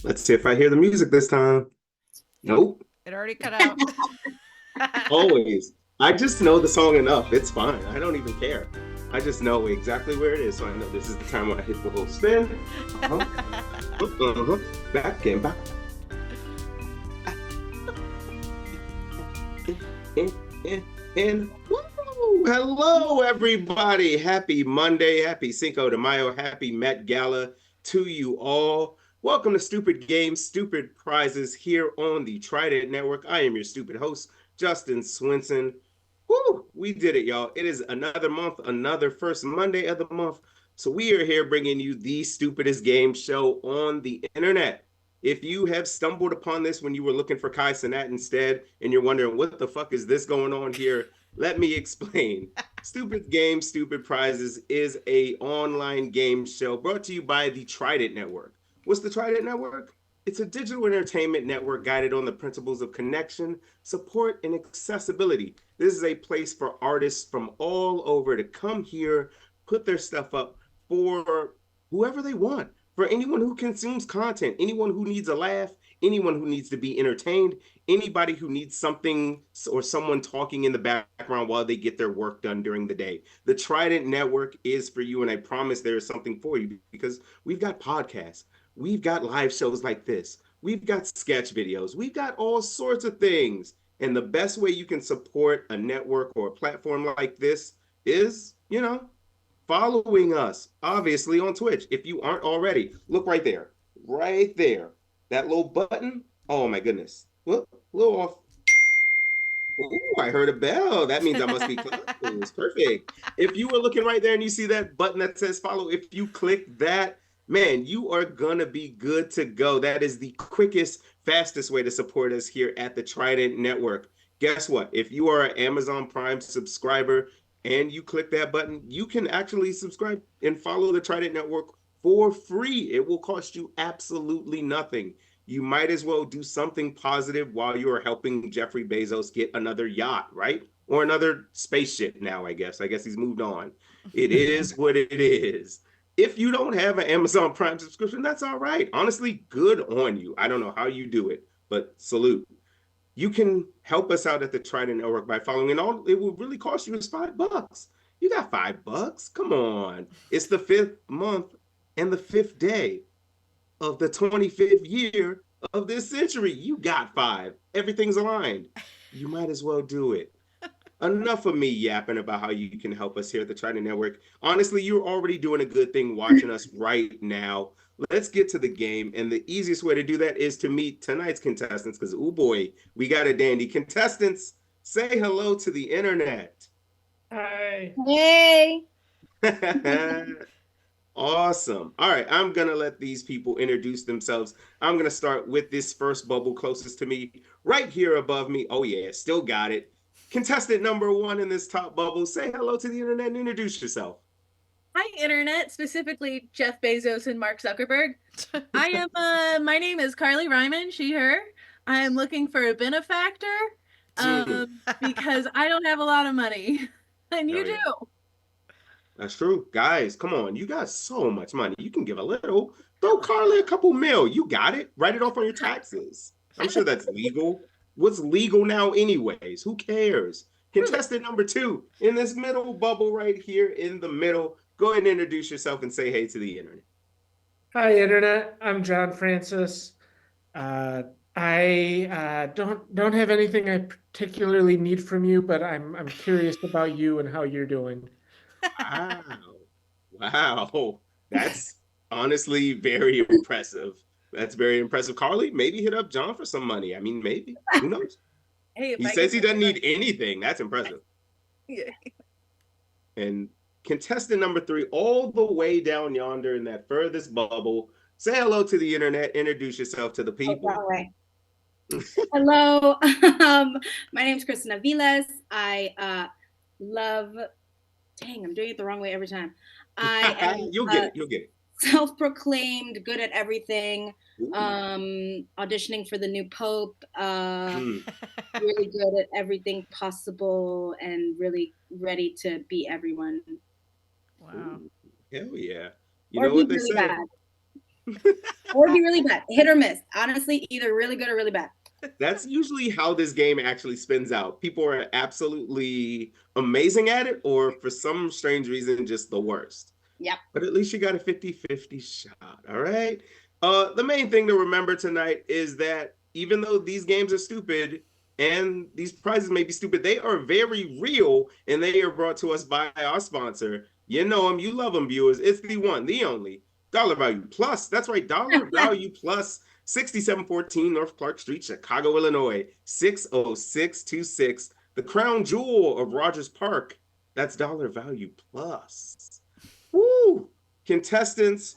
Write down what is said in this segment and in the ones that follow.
Let's see if I hear the music this time. Nope. It already cut out. Always. I just know the song enough. It's fine. I don't even care. I just know exactly where it is. So I know this is the time when I hit the little spin. Uh-huh. Uh-huh. Back and back. And, and woo! Hello, everybody. Happy Monday. Happy Cinco de Mayo. Happy Met Gala to you all. Welcome to Stupid Games, Stupid Prizes here on the Trident Network. I am your stupid host, Justin Swinson. Woo! We did it, y'all. It is another month, another first Monday of the month. So we are here bringing you the stupidest game show on the internet. If you have stumbled upon this when you were looking for Kai Cenat instead, and you're wondering what the fuck is this going on here, let me explain. Stupid Games, Stupid Prizes is a online game show brought to you by the Trident Network. What's the Trident Network? It's a digital entertainment network guided on the principles of connection, support, and accessibility. This is a place for artists from all over to come here, put their stuff up for whoever they want, for anyone who consumes content, anyone who needs a laugh, anyone who needs to be entertained, anybody who needs something or someone talking in the background while they get their work done during the day. The Trident Network is for you, and I promise there is something for you because we've got podcasts, we've got live shows like this, we've got sketch videos, we've got all sorts of things. And the best way you can support a network or a platform like this is, following us, obviously, on Twitch. If you aren't already, look right there. Right there. That little button. Oh my goodness. Whoop, a little off. Ooh, I heard a bell. That means I must be close. Perfect. If you were looking right there and you see that button that says follow, if you click that, man, you are gonna be good to go. That is the quickest, fastest way to support us here at the Trident Network. Guess what? If you are an Amazon Prime subscriber and you click that button, you can actually subscribe and follow the Trident Network for free. It will cost you absolutely nothing. You might as well do something positive while you are helping Jeffrey Bezos get another yacht, right? Or another spaceship now, I guess. I guess he's moved on. It is what it is. If you don't have an Amazon Prime subscription, that's all right. Honestly, good on you. I don't know how you do it, but salute. You can help us out at the Trident Network by following, and all it will really cost you is $5. You got $5. Come on. It's the fifth month and the fifth day of the 25th year of this century. You got five. Everything's aligned. You might as well do it. Enough of me yapping about how you can help us here at the Trident Network. Honestly, you're already doing a good thing watching us right now. Let's get to the game. And the easiest way to do that is to meet tonight's contestants because, oh boy, we got a dandy. Contestants, say hello to the internet. Hi. Hey. Awesome. All right, I'm going to let these people introduce themselves. I'm going to start with this first bubble closest to me, right here above me. Oh, yeah, still got it. Contestant number one in this top bubble, say hello to the internet and introduce yourself. Hi, Internet, specifically Jeff Bezos and Mark Zuckerberg. My name is Carly Reiman, she, her. I am looking for a benefactor because I don't have a lot of money. And you Oh, yeah. do. That's true. Guys, come on. You got so much money. You can give a little. Throw Carly a couple mil. You got it. Write it off on your taxes. I'm sure that's legal. What's legal now, anyways? Who cares? Contestant number two in this middle bubble right here in the middle. Go ahead and introduce yourself and say hey to the internet. Hi, Internet. I'm John Francis. I don't have anything I particularly need from you, but I'm curious about you and how you're doing. Wow. Wow. That's honestly very impressive. That's very impressive. Carly, maybe hit up John for some money. I mean, maybe. Who knows? Hey, if He I says get he doesn't need anything. That's impressive. yeah. And contestant number three, all the way down yonder in that furthest bubble, say hello to the internet. Introduce yourself to the people. That way. Hello. My name is Kristen Aviles. I love, dang, I'm doing it the wrong way every time. I am You'll get it. You'll get it. self-proclaimed good at everything. Ooh. Auditioning for the new Pope. Mm. Really good at everything possible and really ready to be everyone. Wow. Ooh. Hell yeah. You Or know be what they really say? bad. Or be really bad. Hit or miss. Honestly, either really good or really bad. That's usually how this game actually spins out. People are absolutely amazing at it, or for some strange reason, just the worst. Yep. But at least you got a 50-50 shot, all right? The main thing to remember tonight is that even though these games are stupid and these prizes may be stupid, they are very real, and they are brought to us by our sponsor. You know them, you love them, viewers. It's the one, the only, Dollar Value Plus. That's right, Dollar Value Plus, 6714 North Clark Street, Chicago, Illinois, 60626. The crown jewel of Rogers Park. That's Dollar Value Plus. Woo! Contestants,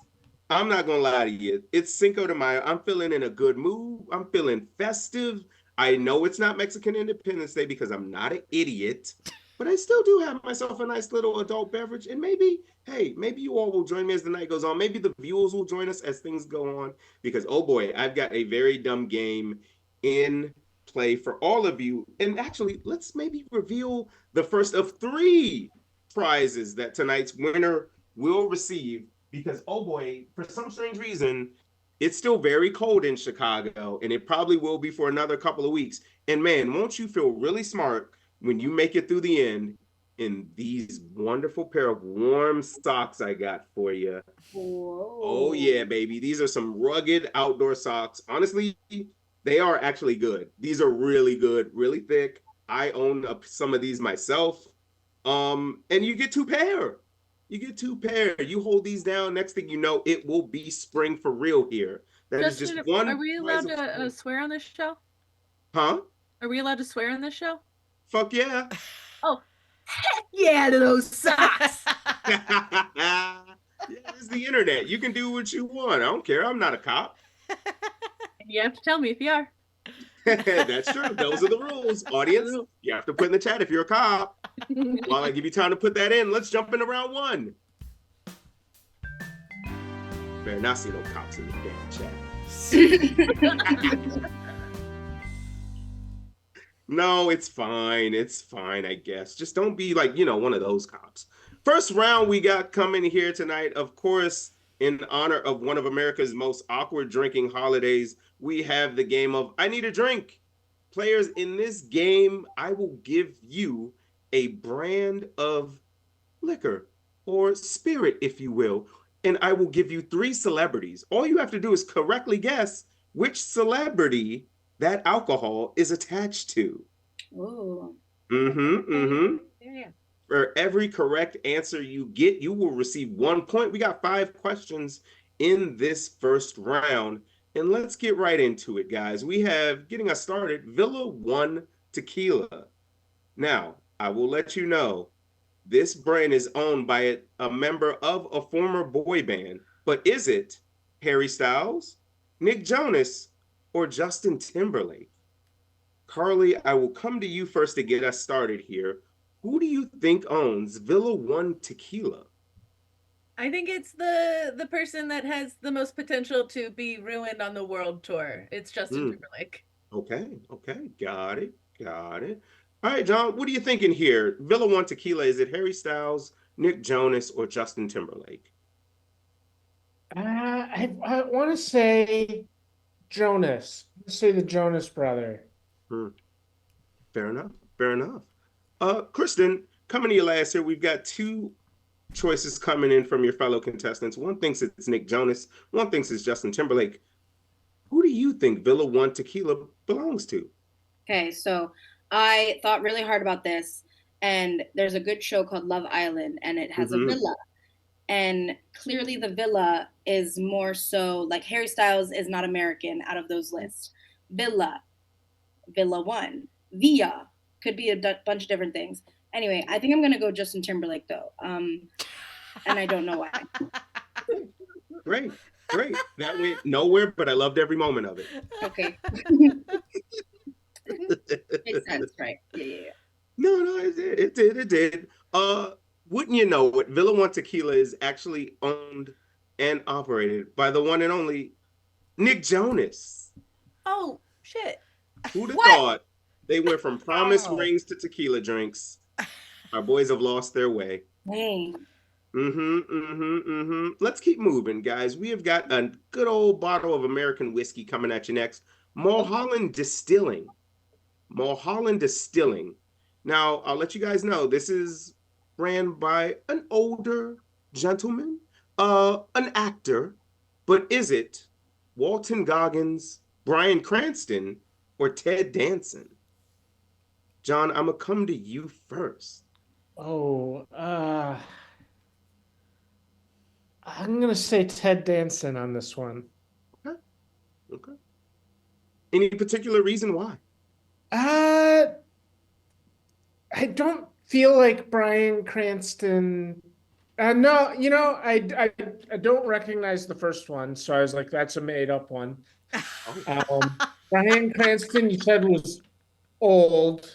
I'm not gonna lie to you. It's Cinco de Mayo. I'm feeling in a good mood. I'm feeling festive. I know it's not Mexican Independence Day because I'm not an idiot, but I still do have myself a nice little adult beverage. And maybe, hey, maybe you all will join me as the night goes on. Maybe the viewers will join us as things go on. Because oh boy, I've got a very dumb game in play for all of you. And actually, let's maybe reveal the first of 3 prizes that tonight's winner will receive, because oh boy, for some strange reason, it's still very cold in Chicago, and it probably will be for another couple of weeks. And man, won't you feel really smart when you make it through the end in these wonderful pair of warm socks I got for you. Whoa. Oh yeah, baby. These are some rugged outdoor socks. Honestly, they are actually good. These are really good, really thick. I own some of these myself. And you get 2 pair. You get 2 pair. You hold these down. Next thing you know, it will be spring for real here. That Justin, is just one. are we allowed to swear on this show? Huh? Are we allowed to swear on this show? Fuck yeah. Oh, heck yeah to those socks. Yeah, it's the internet. You can do what you want. I don't care. I'm not a cop. And you have to tell me if you are. That's true. Those are the rules. Audience, you have to put in the chat if you're a cop. While I give you time to put that in, let's jump into round 1. Better not see no cops in the damn chat. No, it's fine. It's fine, I guess. Just don't be like, one of those cops. First round we got coming here tonight, of course, in honor of one of America's most awkward drinking holidays, we have the game of I Need a Drink. Players, in this game, I will give you a brand of liquor or spirit, if you will, and I will give you 3 celebrities. All you have to do is correctly guess which celebrity that alcohol is attached to. Ooh. Yeah. For every correct answer you get, you will receive 1 point. We got 5 questions in this first round. And let's get right into it, guys. We have, getting us started, Villa One Tequila. Now, I will let you know, this brand is owned by a member of a former boy band. But is it Harry Styles, Nick Jonas, or Justin Timberlake? Carly, I will come to you first to get us started here. Who do you think owns Villa One Tequila? I think it's the person that has the most potential to be ruined on the world tour. It's Justin Timberlake. Okay, got it. All right, John, what are you thinking here? Villa One Tequila, is it Harry Styles, Nick Jonas, or Justin Timberlake? I want to say Jonas. Let's say the Jonas brother. Fair enough. Kristen, coming to you last here, we've got 2 choices coming in from your fellow contestants. One thinks it's Nick Jonas, one thinks it's Justin Timberlake. Who do you think Villa One Tequila belongs to? Okay, so I thought really hard about this, and there's a good show called Love Island, and it has a villa. And clearly the villa is more so, like Harry Styles is not American out of those lists. Villa One, Villa, could be a bunch of different things. Anyway, I think I'm going to go Justin Timberlake, though. And I don't know why. Great. That went nowhere, but I loved every moment of it. Okay. Makes sense, right? Yeah. No, it did. Wouldn't you know it, Villa One Tequila is actually owned and operated by the one and only Nick Jonas. Oh, shit. Who'd have thought they went from promise rings to tequila drinks? Our boys have lost their way. Dang. Let's keep moving, guys. We have got a good old bottle of American whiskey coming at you next. Mulholland Distilling. Mulholland Distilling. Now, I'll let you guys know this is ran by an older gentleman, an actor, but is it Walton Goggins, Bryan Cranston, or Ted Danson? John, I'm gonna come to you first. Oh, I'm gonna say Ted Danson on this one. Okay. Okay. Any particular reason why? Uh, I don't feel like Bryan Cranston. No, I don't recognize the first one, so I was like, that's a made up one. Bryan Cranston, you said was old.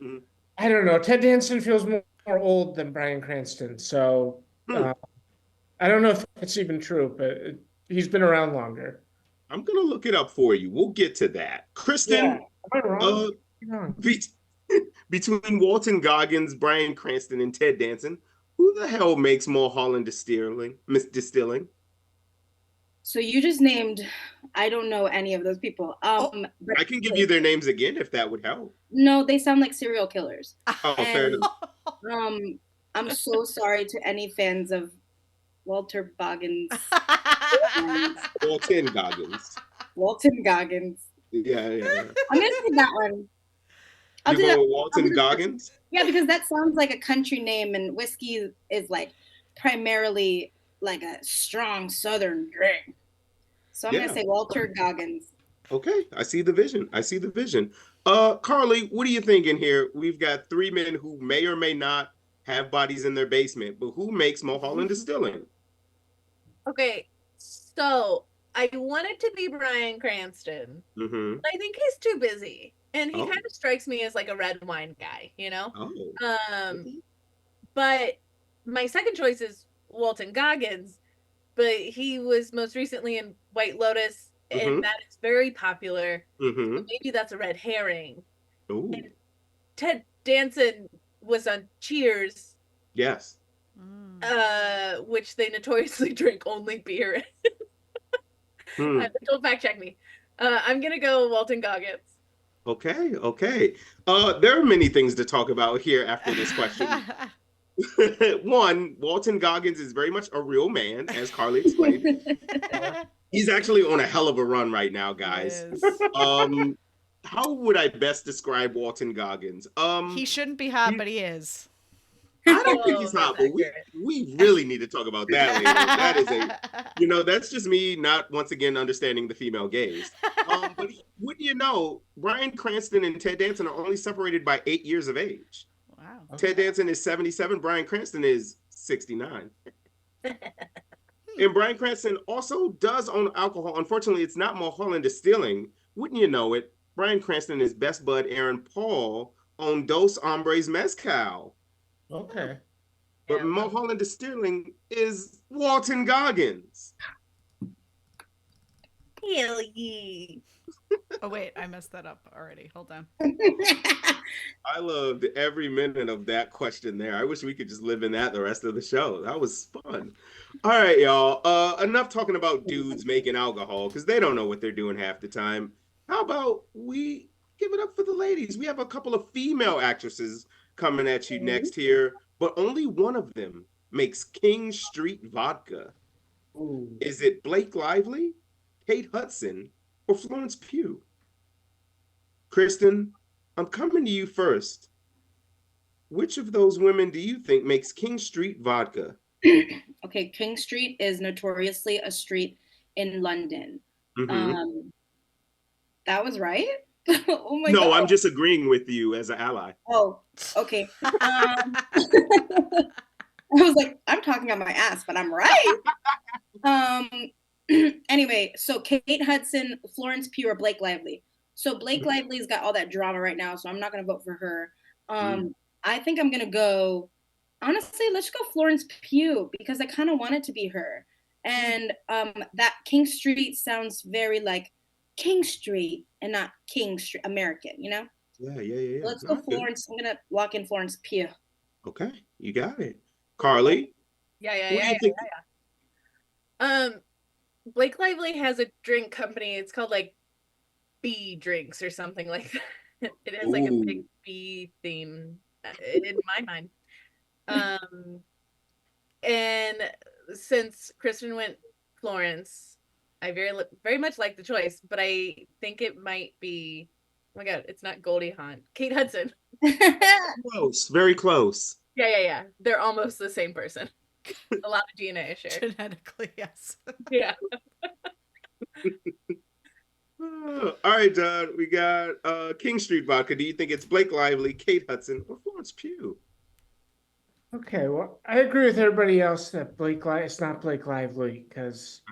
Mhm. I don't know. Ted Danson feels more old than Bryan Cranston, so Hmm. I don't know if that's even true, but he's been around longer. I'm gonna look it up for you. We'll get to that. Yeah, Kristen, am I wrong? uh, I'm wrong. be- between Walton Goggins, Bryan Cranston, and Ted Danson, who the hell makes Mulholland Distilling? Miss Distilling? So you just named, I don't know any of those people. But I can give you their names again if that would help. no, they sound like serial killers. Oh, fair And enough. I'm so sorry to any fans of Walter Boggins and Walton Goggins. Walton Goggins. Yeah. I'm gonna take that one. I'll You do that. go with Walton Goggins? Yeah, because that sounds like a country name, and whiskey is like primarily like a strong Southern drink. So I'm Yeah. gonna say Walter Goggins. Okay, I see the vision. I see the vision. Carly, what are you thinking here? We've got three men who may or may not have bodies in their basement, but who makes Mulholland Distilling? Okay, so I want it to be Bryan Cranston. Mm-hmm. I think he's too busy. And he Oh. kind of strikes me as like a red wine guy, you know? Oh. But my second choice is Walton Goggins, but he was most recently in White Lotus, Mm-hmm. and that is very popular. Mm-hmm. So maybe that's a red herring. Ooh. And Ted Danson was on Cheers, Yes. which they notoriously drink only beer. Don't fact check me. I'm gonna go Walton Goggins. Okay. There are many things to talk about here after this question. One, Walton Goggins is very much a real man, as Carly explained. He's actually on a hell of a run right now, guys. How would I best describe Walton Goggins? He shouldn't be hot, but he is. I don't think he's hot, but we really need to talk about that later. That is that's just me not once again understanding the female gaze. But wouldn't you know, Bryan Cranston and Ted Danson are only separated by 8 years of age. Wow. Ted Danson is 77, Bryan Cranston is 69. And Bryan Cranston also does own alcohol. Unfortunately, it's not Mulholland Distilling. Wouldn't you know it? Bryan Cranston and his best bud, Aaron Paul, own Dos Hombres Mezcal. Okay. But Mulholland Distilling is Walton Goggins. Hell yeah. Oh, wait, I messed that up already. Hold on. I loved every minute of that question there. I wish we could just live in that the rest of the show. That was fun. All right, y'all. Enough talking about dudes making alcohol because they don't know what they're doing half the time. How about we give it up for the ladies? We have a couple of female actresses coming at you next here, but only one of them makes King Street vodka. Ooh. Is it Blake Lively, Kate Hudson, or Florence Pugh? Kristen, I'm coming to you first. Which of those women do you think makes King Street vodka? Okay, King Street is notoriously a street in London. Mm-hmm. That was right? Oh my God. No, God. I'm just agreeing with you as an ally. Oh, okay. I was like, I'm talking on my ass, but I'm right. Anyway, so Kate Hudson, Florence Pugh, or Blake Lively. So Blake Lively's got all that drama right now, so I'm not going to vote for her. I think I'm going to go, honestly, let's go Florence Pugh because I kind of want it to be her. And that King Street sounds very like King Street and not King Street, American, you know? Yeah. Let's go Florence. I'm going to lock in Florence Pugh. Okay, you got it. Carly, Yeah. What do you think? Blake Lively has a drink company. It's called like bee drinks or something like that. It has like a big Ooh. bee theme in my mind. And since Kristen went Florence, I very much like the choice, but I think it might be, oh my God, it's not Goldie Hawn. Kate Hudson. Close, very close. Yeah. They're almost the same person. A lot of DNA is shared. Genetically, yes. Yeah. All right, Don. We got King Street Vodka. Do you think it's Blake Lively, Kate Hudson, or Florence Pugh? Okay, well, I agree with everybody else that it's not Blake Lively because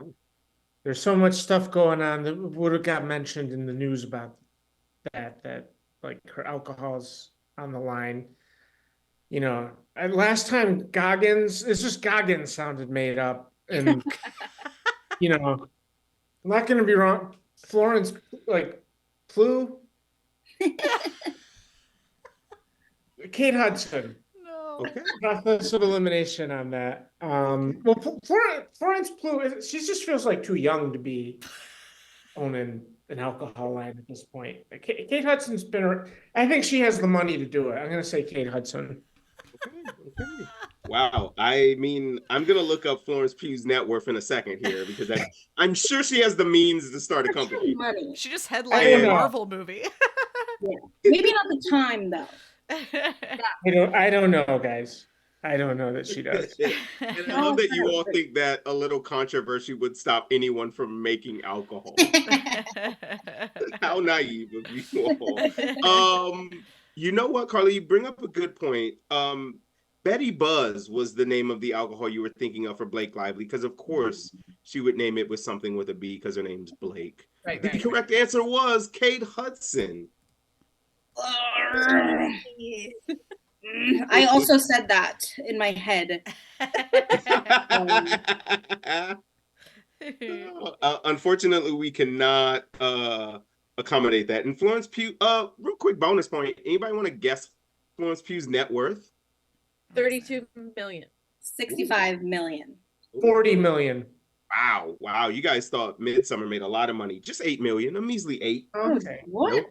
there's so much stuff going on that would have got mentioned in the news about that like her alcohol's on the line. You know, and last time it's just Goggins sounded made up, and you know, I'm not going to be wrong. Florence, like, flu. Kate Hudson. No. Okay. Process of elimination on that. Well, Florence Pugh, she just feels like too young to be owning an alcohol line at this point. Kate Hudson's I think she has the money to do it. I'm going to say Kate Hudson. Okay. Wow. I mean, I'm gonna look up Florence Pugh's net worth in a second here because I'm sure she has the means to start a company. Money. She just headlined a Marvel movie. Yeah. Maybe not the time though. I don't know, guys. I don't know that she does. And I love that you all think that a little controversy would stop anyone from making alcohol. How naive of you all. You know what, Carly? You bring up a good point. Betty Buzz was the name of the alcohol you were thinking of for Blake Lively, because of course she would name it with something with a B because her name's Blake. Right. The correct answer was Kate Hudson. I also said that in my head. Unfortunately, we cannot accommodate that. And Florence Pugh, real quick bonus point. Anybody want to guess Florence Pugh's net worth? 32 million. 65 million. 40 million. Wow. You guys thought Midsummer made a lot of money. Just 8 million, a measly 8. Okay. What? Nope.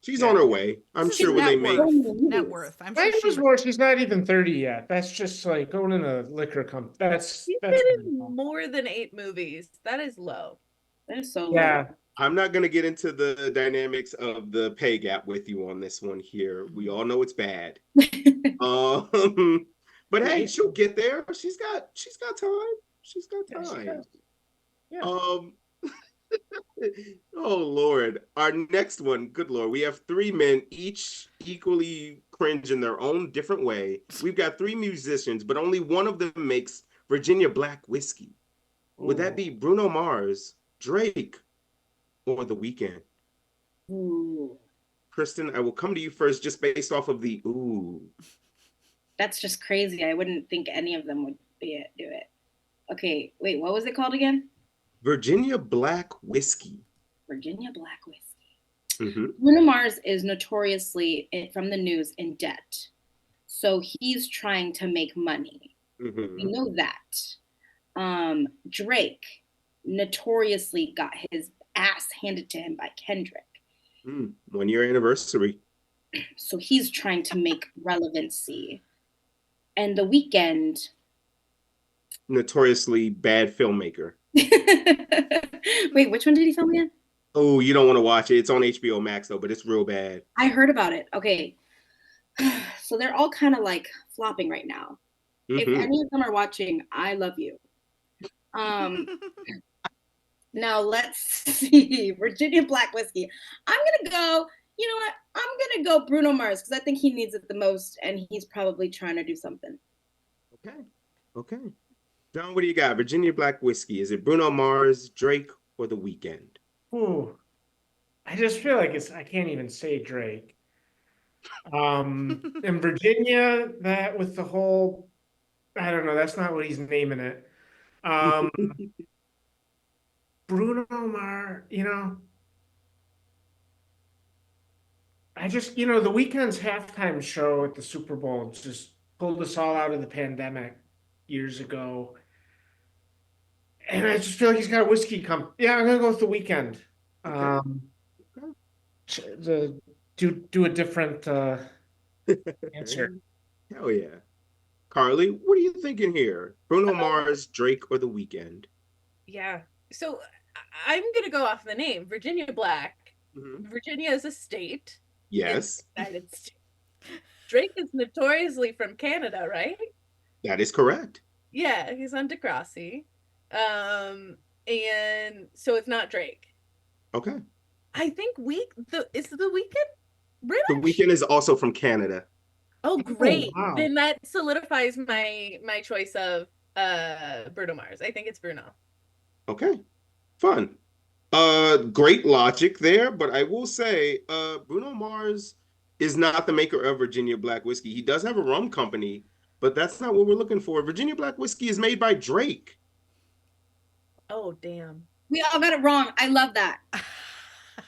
She's on her way. I'm sure when they make net worth. I'm sure Mine was more. She's not even 30 yet. That's just like owning a liquor company. That's She's been in more than 8 movies. That is low. That is so low. Yeah. I'm not going to get into the dynamics of the pay gap with you on this one here. We all know it's bad. But hey, she'll get there. She's got time. She's got time. Yeah. Oh Lord. Our next one, good Lord. We have 3 men, each equally cringe in their own different way. We've got 3 musicians, but only one of them makes Virginia Black whiskey. Would that be Bruno Mars, Drake, or The Weeknd? Ooh. Kristen, I will come to you first just based off of the ooh. That's just crazy. I wouldn't think any of them would do it. Okay, wait, what was it called again? Virginia Black whiskey. Virginia Black whiskey. Mm-hmm. Bruno Mars is notoriously, from the news, in debt. So he's trying to make money. Mm-hmm. We know that. Drake notoriously got his ass handed to him by Kendrick. 1 year anniversary. So he's trying to make relevancy. And The Weeknd. Notoriously bad filmmaker. Wait, which one did he film again? Oh, you don't want to watch it. It's on HBO Max though, but it's real bad. I heard about it. Okay. So they're all kind of like flopping right now. If any of them are watching, I love you. Now let's see. Virginia Black whiskey. I'm gonna go. You know what? I'm gonna go Bruno Mars because I think he needs it the most, and he's probably trying to do something. Okay. John, what do you got? Virginia Black whiskey. Is it Bruno Mars, Drake, or The Weeknd? Ooh. I just feel like I can't even say Drake. In Virginia, that with the whole, I don't know, that's not what he's naming it. Bruno Mars, I just, The Weeknd's halftime show at the Super Bowl just pulled us all out of the pandemic. years ago. And I just feel like he's got a whiskey Yeah, I'm gonna go with The Weeknd. Do a different answer. Hell yeah. Carly, what are you thinking here? Bruno Mars, Drake, or The Weeknd? Yeah. So I'm gonna go off the name, Virginia Black. Virginia is a state. Yes. In the United States. Drake is notoriously from Canada, right? That is correct. Yeah, he's on Degrassi. And so it's not Drake. Okay. I think is The Weeknd British? The Weeknd is also from Canada. Oh, great. Oh, wow. Then that solidifies my choice of Bruno Mars. I think it's Bruno. Okay. Fun. Great logic there, but I will say, Bruno Mars is not the maker of Virginia Black whiskey. He does have a rum company, but that's not what we're looking for. Virginia Black whiskey is made by Drake. Oh, damn. We all got it wrong. I love that.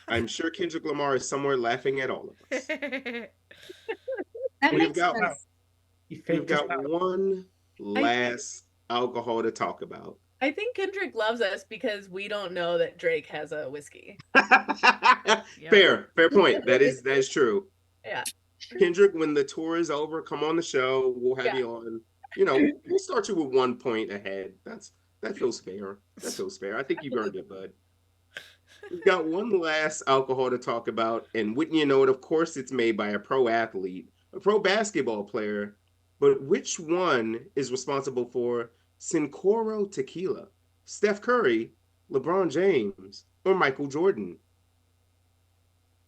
I'm sure Kendrick Lamar is somewhere laughing at all of us. That We've makes got, sense. we've got one last alcohol to talk about. I think Kendrick loves us because we don't know that Drake has a whiskey. Fair point. That is true. Yeah. Kendrick, when the tour is over, come on the show. We'll have you on. You know, we'll start you with 1 point ahead. That feels fair. That feels fair. I think you've earned it, bud. We've got one last alcohol to talk about, and wouldn't you know it, of course, it's made by a pro athlete, a pro basketball player. But which one is responsible for Cincoro Tequila? Steph Curry, LeBron James, or Michael Jordan?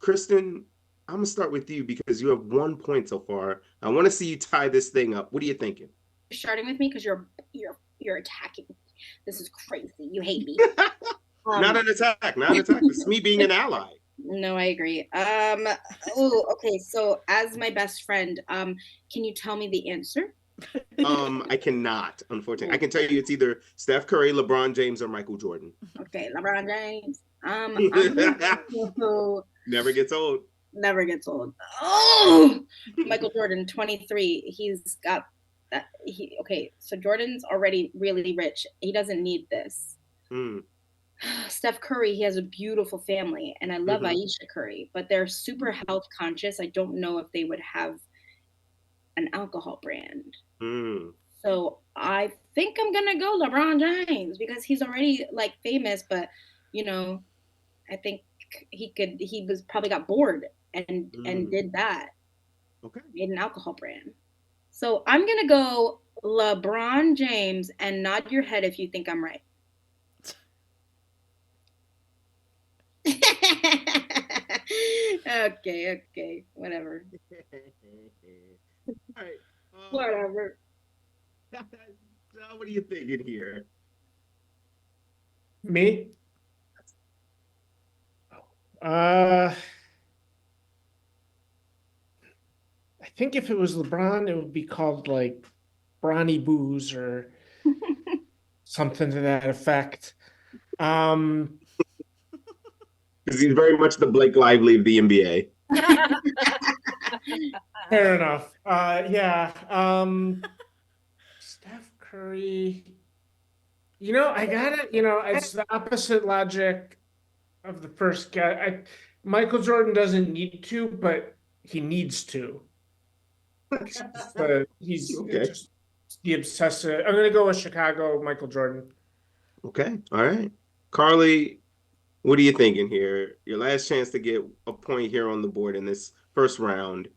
Kristen, I'm gonna start with you because you have 1 point so far. I want to see you tie this thing up. What are you thinking? You're starting with me because you're attacking me. This is crazy. You hate me. Not an attack. Not an attack. It's me being an ally. No, I agree. Okay. So as my best friend, can you tell me the answer? I cannot, unfortunately. I can tell you it's either Steph Curry, LeBron James, or Michael Jordan. Okay, LeBron James. Never gets old. Never gets old. Oh, Michael Jordan, 23. He's got that. Okay. So Jordan's already really rich. He doesn't need this. Steph Curry, he has a beautiful family, and I love Aisha Curry, but they're super health conscious. I don't know if they would have an alcohol brand. So I think I'm gonna go LeBron James because he's already like famous, but you know, I think he was probably got bored and did that. Okay. Made an alcohol brand. So I'm gonna go LeBron James and nod your head if you think I'm right. Okay, whatever. All right. Whatever. So what are you thinking here? Me? I think if it was LeBron, it would be called like Bronny Booze or something to that effect. Because he's very much the Blake Lively of the NBA. Fair enough. Yeah. Steph Curry. You know, I got it. You know, it's the opposite logic of the first guy. Michael Jordan doesn't need to, but he needs to. He's Okay. just the obsessive. I'm gonna go with Chicago, Michael Jordan. Okay. All right. Carly, what are you thinking here? Your last chance to get a point here on the board in this first round.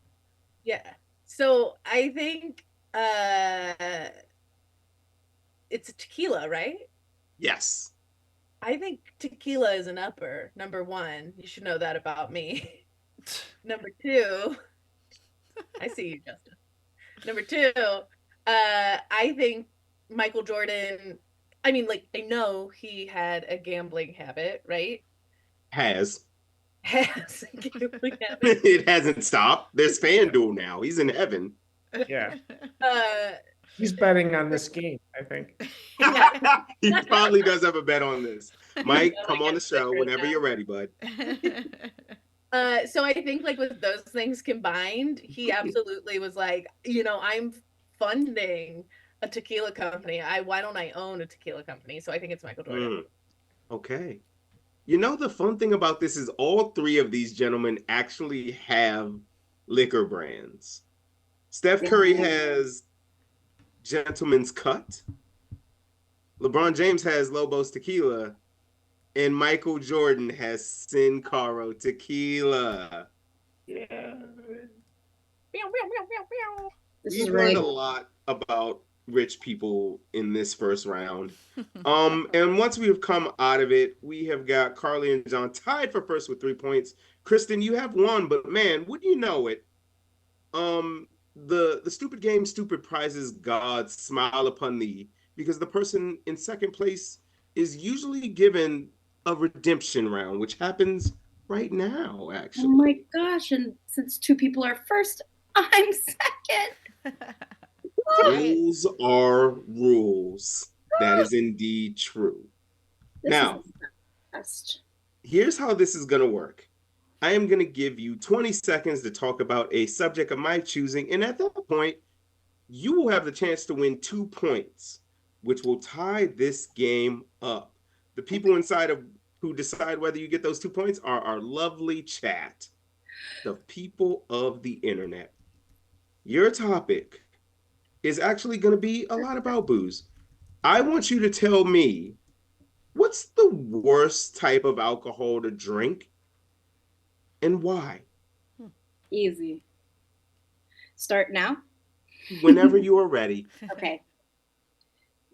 Yeah. So I think it's a tequila, right? Yes. I think tequila is an upper, number one. You should know that about me. Number two, I see you, Justin. Number two, I think Michael Jordan, I mean, like, I know he had a gambling habit, right? Has. Has a gambling habit. It hasn't stopped. There's FanDuel now. He's in heaven. Yeah. He's betting on this game, I think. He probably does have a bet on this. Mike, come on the show whenever you're ready, bud. So I think like with those things combined, he absolutely was like, you know, I'm funding a tequila company. Why don't I own a tequila company? So I think it's Michael Jordan. Okay. You know, the fun thing about this is all three of these gentlemen actually have liquor brands. Steph Curry has Gentleman's Cut. LeBron James has Lobos Tequila. And Michael Jordan has Sin Caro Tequila. Yeah. We've learned a lot about rich people in this first round. And once we have come out of it, we have got Carly and John tied for first with 3 points. Kristen, you have one, but man, wouldn't you know it? The stupid game, stupid prizes, gods smile upon thee, because the person in second place is usually given a redemption round, which happens right now, actually. Oh my gosh! And since 2 people are first, I'm second. Rules are rules. That is indeed true. Now, here's how this is going to work. I am going to give you 20 seconds to talk about a subject of my choosing. And at that point, you will have the chance to win 2 points, which will tie this game up. The people inside of who decide whether you get those 2 points are our lovely chat, the people of the internet. Your topic is actually going to be a lot about booze. I want you to tell me, what's the worst type of alcohol to drink and why? Easy. Start now? Whenever you are ready. Okay.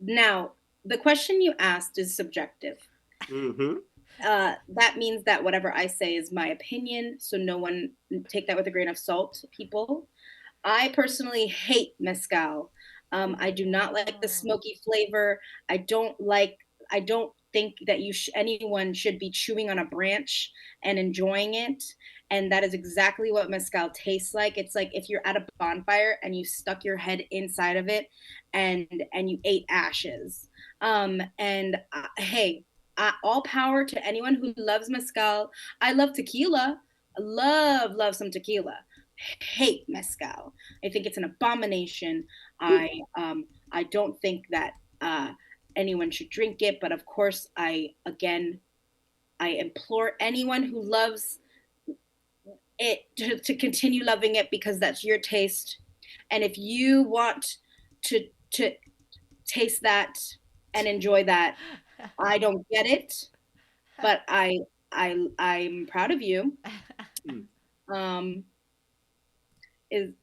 Now, the question you asked is subjective. Mm-hmm. That means that whatever I say is my opinion, so no one take that with a grain of salt, people. I personally hate mezcal. I do not like the smoky flavor. I don't think that anyone should be chewing on a branch and enjoying it. And that is exactly what mezcal tastes like. It's like if you're at a bonfire and you stuck your head inside of it and you ate ashes. Hey, all power to anyone who loves mezcal. I love tequila. I love some tequila. Hate mezcal. I think it's an abomination. I don't think that anyone should drink it, but of course I implore anyone who loves it to continue loving it, because that's your taste. And if you want to taste that and enjoy that, I don't get it, but I'm proud of you.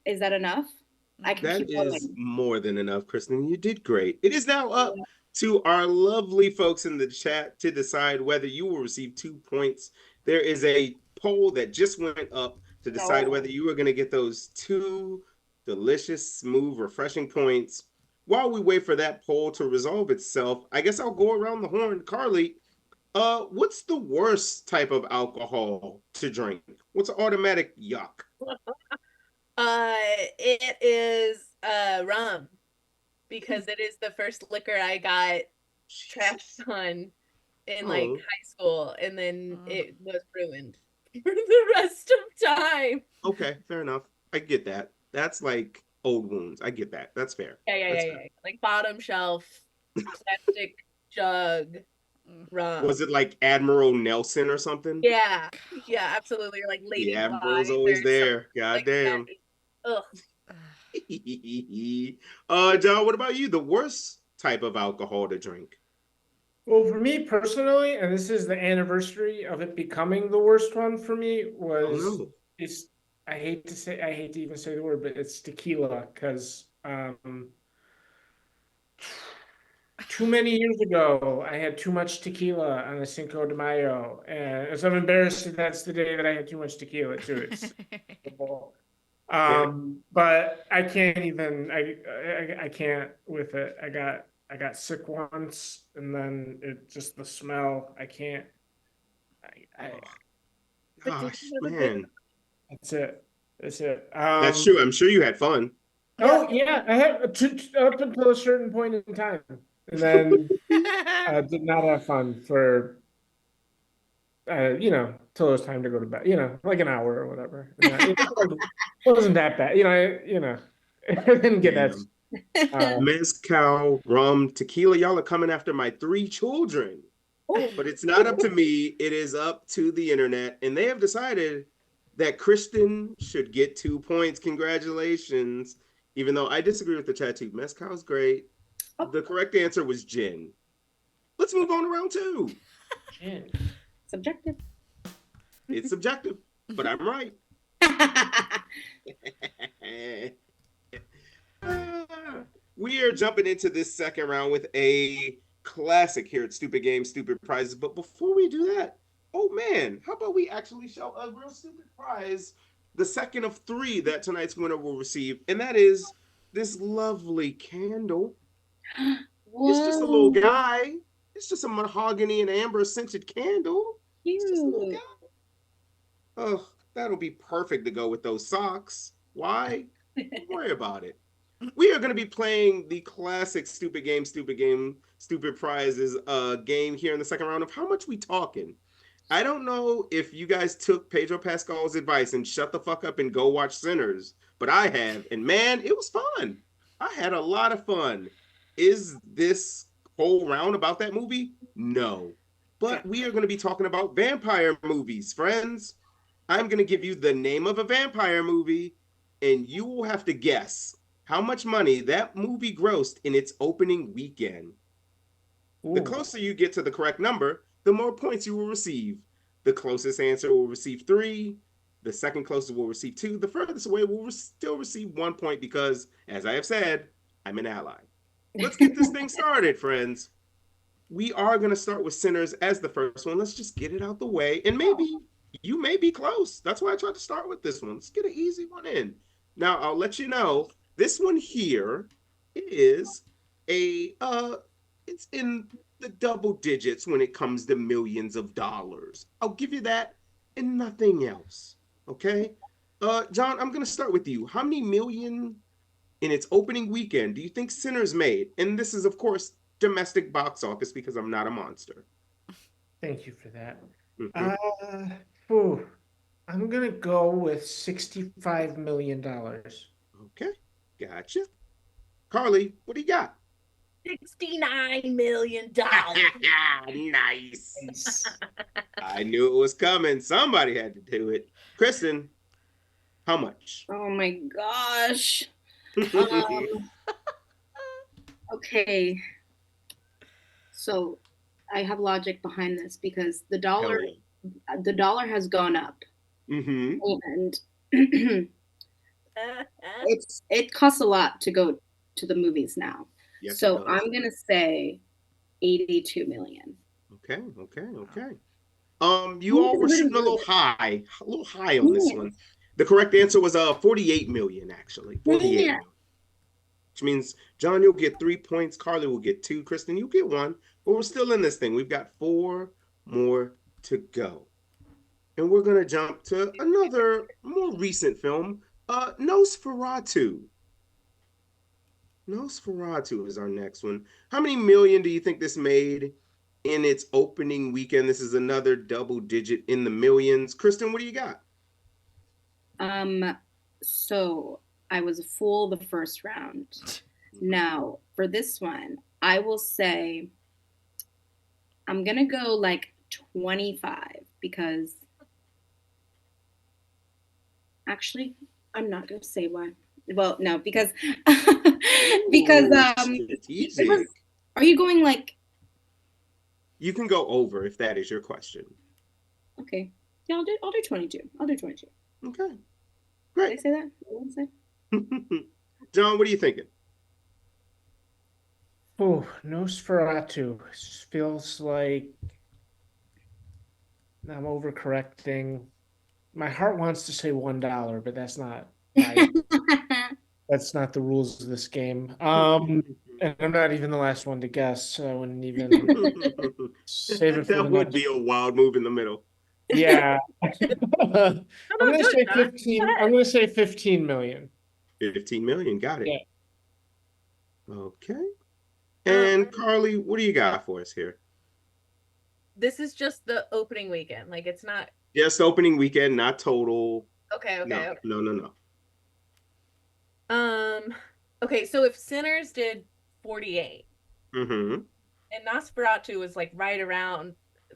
Is that enough? I can keep going. That is more than enough, Kristen. You did great. It is now up to our lovely folks in the chat to decide whether you will receive 2 points. There is a poll that just went up to decide whether you are going to get those 2 delicious, smooth, refreshing points. While we wait for that poll to resolve itself, I guess I'll go around the horn. Carly, what's the worst type of alcohol to drink? What's automatic yuck? It is rum, because it is the first liquor I got trashed on in like high school, and then it was ruined for the rest of time. Okay, fair enough. I get that. That's like old wounds. I get that. That's fair. Yeah. Like bottom shelf, plastic jug rum. Was it like Admiral Nelson or something? Yeah, absolutely. Or like Lady The Admiral's always there. God damn. Ugh. John, what about you? The worst type of alcohol to drink? Well, for me personally, and this is the anniversary of it becoming the worst one for me, was I hate to even say the word, but it's tequila, because too many years ago I had too much tequila on a Cinco de Mayo, and as I'm embarrassed, that's the day that I had too much tequila too. It's but I can't even. I can't with it. I got sick once, and then it just the smell. I can't. Gosh, man. That's it. That's true. I'm sure you had fun. Oh yeah, I had up until a certain point in time, and then I did not have fun for till it was time to go to bed. Like an hour or whatever. It wasn't that bad. I didn't get that. Mezcal, rum, tequila. Y'all are coming after my 3 children. But it's not up to me. It is up to the internet. And they have decided that Kristen should get 2 points. Congratulations. Even though I disagree with the tattoo. Mezcal's great. The correct answer was gin. Let's move on to round 2. Gin. Subjective. It's subjective, but I'm right. We are jumping into this second round with a classic here at Stupid Games, Stupid Prizes. But before we do that, oh man, how about we actually show a real stupid prize, the second of 3 that tonight's winner will receive, and that is this lovely candle. Whoa. It's just a little guy. It's just a mahogany and amber scented candle. It's just a little guy. Oh, that'll be perfect to go with those socks. Why? Don't worry about it. We are going to be playing the classic Stupid Game, Stupid Prizes game here in the second round of How Much We Talking. I don't know if you guys took Pedro Pascal's advice and shut the fuck up and go watch Sinners, but I have, and man, it was fun. I had a lot of fun. Is this whole round about that movie? No. But we are going to be talking about vampire movies, friends. I'm going to give you the name of a vampire movie, and you will have to guess how much money that movie grossed in its opening weekend. Ooh. The closer you get to the correct number, the more points you will receive. The closest answer will receive 3. The second closest will receive 2. The furthest away will still receive 1 point because, as I have said, I'm an ally. Let's get this thing started, friends. We are going to start with Sinners as the first one. Let's just get it out the way. And maybe you may be close. That's why I tried to start with this one. Let's get an easy one in. Now, I'll let you know, this one here is it's in the double digits when it comes to millions of dollars. I'll give you that and nothing else. Okay? John, I'm going to start with you. How many million in its opening weekend do you think Sinners made? And this is, of course, domestic box office because I'm not a monster. Thank you for that. Mm-hmm. I'm going to go with $65 million. Okay, gotcha. Carly, what do you got? $69 million. Nice. I knew it was coming. Somebody had to do it. Kristen, how much? Oh my gosh. Okay. So I have logic behind this because the dollar has gone up. Mm-hmm. And it costs a lot to go to the movies now. Yes, so I'm gonna say 82 million. Okay. You all were shooting a little high on this one. The correct answer was 48 million, actually. 48 million. Which means, John, you'll get 3 points. Carly will get 2. Kristen, you'll get 1. But we're still in this thing. We've got 4 more to go. And we're going to jump to another more recent film, Nosferatu. Nosferatu is our next one. How many million do you think this made in its opening weekend? This is another double digit in the millions. Kristen, what do you got? So I was a fool the first round. Now, for this one, I will say I'm going to go like 25 because actually, I'm not going to say why. Well, no, because are you going like? You can go over if that is your question. Okay. Yeah, I'll do 22. I'll do 22. Okay. Great. Did I say that? What did I say? John, what are you thinking? Oh, Nosferatu feels like I'm overcorrecting. My heart wants to say $1, but that's not that's not the rules of this game. And I'm not even the last one to guess, so I wouldn't even save it for that would be a wild move in the middle. Yeah. I'm gonna say 15. I'm gonna say 15 million. 15 million, got it. Yeah. Okay. And Carly, what do you got for us here? This is just the opening weekend. Like it's not just opening weekend, not total. Okay. No. Okay, so if Sinners did 48, Mm-hmm. and Nosferatu was like right around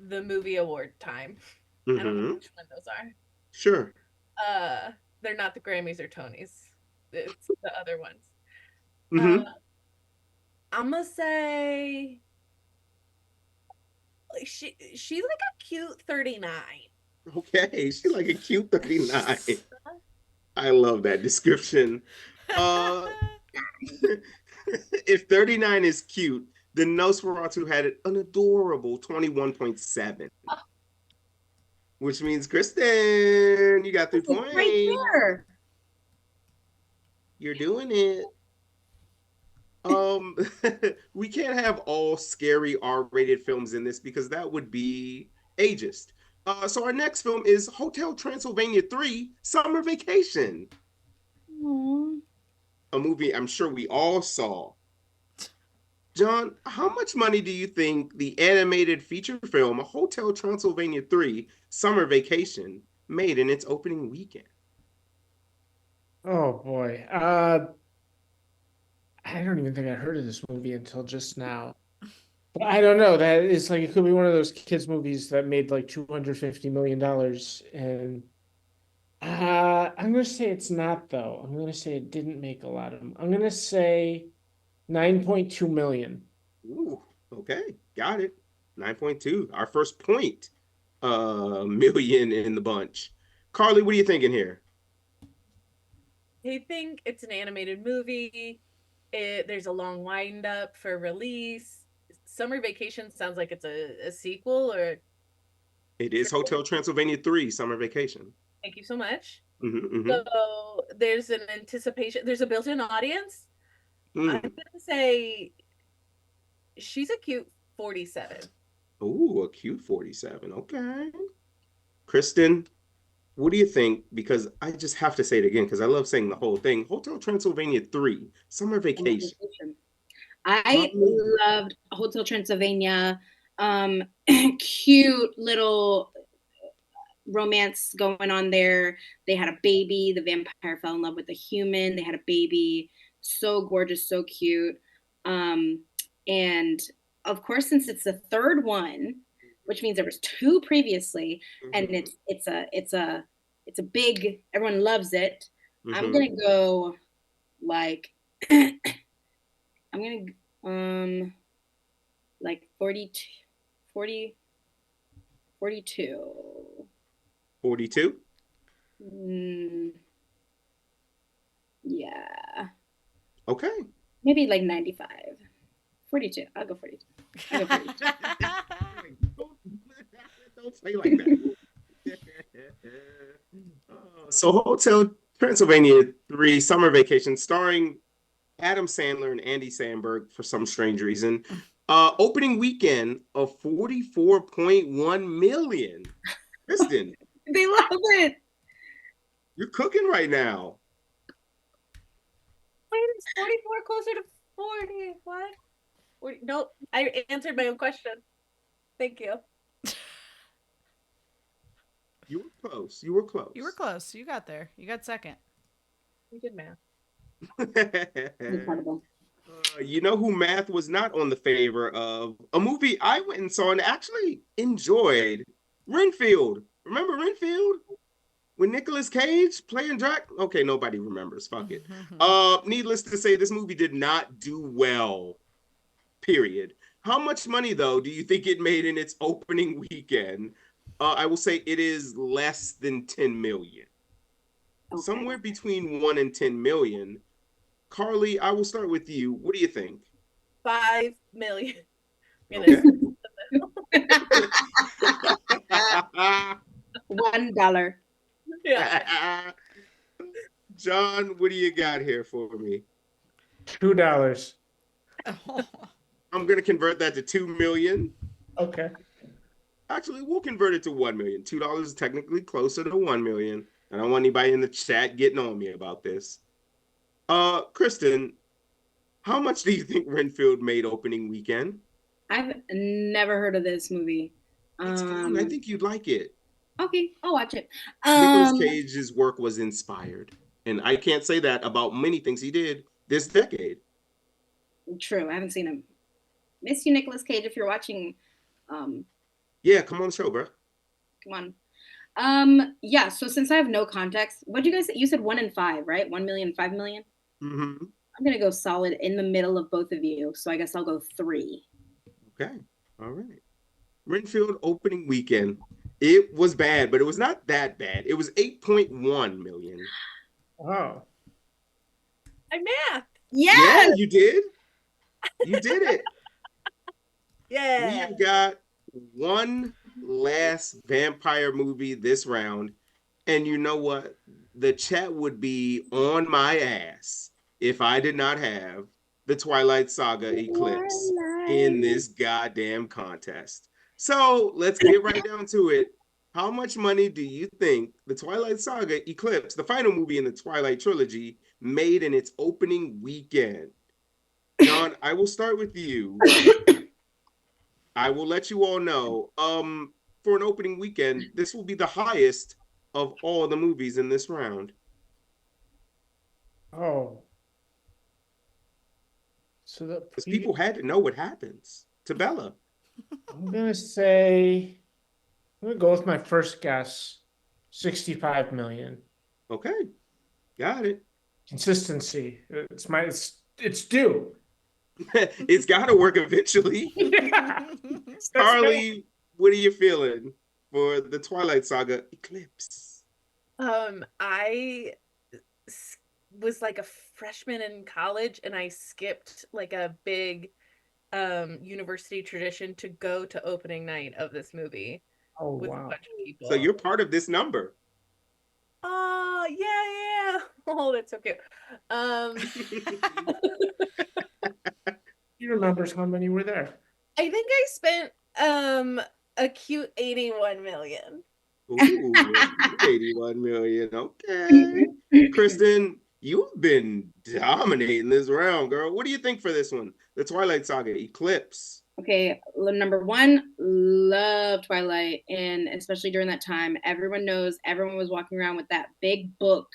the movie award time. I don't know Mm-hmm. which one those are. Sure. They're not the Grammys or Tonys. It's the other ones. Uh, Mm-hmm. I'm gonna say she's like a cute 39. Okay, she like a cute 39. I love that description. Uh, if 39 is cute, then Nosferatu had an adorable 21.7, which means Kristen, you got 3 points. Right there. You're doing it. Um, we can't have all scary R-rated films in this because that would be ageist. So our next film is Hotel Transylvania 3: Summer Vacation, Aww. a movie I'm sure we all saw. John, how much money do you think the animated feature film Hotel Transylvania 3: Summer Vacation made in its opening weekend? Oh boy. I don't even think I heard of this movie until just now. But I don't know. That is like it could be one of those kids movies that made like $250 million. And I'm gonna say it's not though. I'm gonna say it didn't make a lot of them. I'm gonna say 9.2 million. Ooh, okay, got it. 9.2, our first point million in the bunch. Carly, what are you thinking here? I think it's an animated movie. There's a long wind up for release. Summer Vacation sounds like it's a sequel or. It is Hotel Transylvania 3: Summer Vacation. Thank you so much. Mm-hmm, mm-hmm. So there's an anticipation. There's a built-in audience. I'm gonna say she's a cute 47. Ooh, a cute 47. Okay. Kristen, what do you think? Because I just have to say it again because I love saying the whole thing. Hotel Transylvania 3: Summer Vacation. I loved Hotel Transylvania. Cute little romance going on there. They had a baby. The vampire fell in love with the human. They had a baby. So gorgeous, so cute. And of course, since it's the third one, which means there was two previously, and it's a big. Everyone loves it. I'm gonna go like I'm gonna like 42 40 42. 42? Yeah. Okay. Maybe like 95. 42. I'll go 42. Don't say like that. So Hotel Transylvania 3: Summer Vacation, starring Adam Sandler and Andy Samberg for some strange reason. Opening weekend of 44.1 million. Kristen, They love it. you're cooking right now. Wait, is 44 closer to 40? What? 40, nope. I answered my own question. Thank you. You were close. You were close. You were close. You got there. You got second. You did math. Incredible. You know who math was not on the favor of? A movie I went and saw and actually enjoyed. Renfield. Remember Renfield? With Nicolas Cage playing Drac? Okay, nobody remembers. Fuck it. Needless to say, this movie did not do well. Period. How much money, though, do you think it made in its opening weekend? I will say it is less than 10 million. Okay. Somewhere between 1 and 10 million. Carly, I will start with you. What do you think? 5 million. Okay. $1. Yeah. John, what do you got here for me? $2. I'm going to convert that to 2 million. Okay. Actually, we'll convert it to 1 million. $2 is technically closer to 1 million. I don't want anybody in the chat getting on me about this. Kristen, how much do you think Renfield made opening weekend? I've never heard of this movie. It's fun. I think you'd like it. Okay, I'll watch it. Nicolas Cage's work was inspired. And I can't say that about many things he did, this decade. True. I haven't seen him. Miss you, Nicolas Cage, if you're watching. Yeah, come on the show, bro. Come on. Yeah, so since I have no context, what did you guys say? You said 1 and 5, right? 1 million, 5 million? Mm-hmm. I'm gonna go solid in the middle of both of you, so I guess I'll go 3. Okay. All right. Renfield opening weekend. It was bad, but it was not that bad. It was 8.1 million. Wow. I math. Yeah, you did. You did it. Yeah. We have got one last vampire movie this round. And you know what? The chat would be on my ass if I did not have the Twilight Saga Eclipse in this goddamn contest. So let's get right down to it. How much money do you think the Twilight Saga Eclipse, the final movie in the Twilight trilogy, made in its opening weekend? John, I will start with you. I will let you all know. For an opening weekend, this will be the highest of all the movies in this round. Oh. So Because people had to know what happens to Bella. I'm gonna go with my first guess. 65 million. Okay, got it. Consistency. It's due. It's got to work eventually. Yeah. Carly, what are you feeling for the Twilight Saga Eclipse? I was like a freshman in college, and I skipped like a big university tradition to go to opening night of this movie with a bunch of people. So you're part of this number. Oh, yeah. Oh, that's so cute. He remembers how many were there. I think I spent a cute 81 million. Ooh, 81 million. Okay. Kristen, you've been dominating this round, girl. What do you think for this one? The Twilight Saga Eclipse. Okay, number 1, love Twilight, and especially during that time, everyone knows everyone was walking around with that big book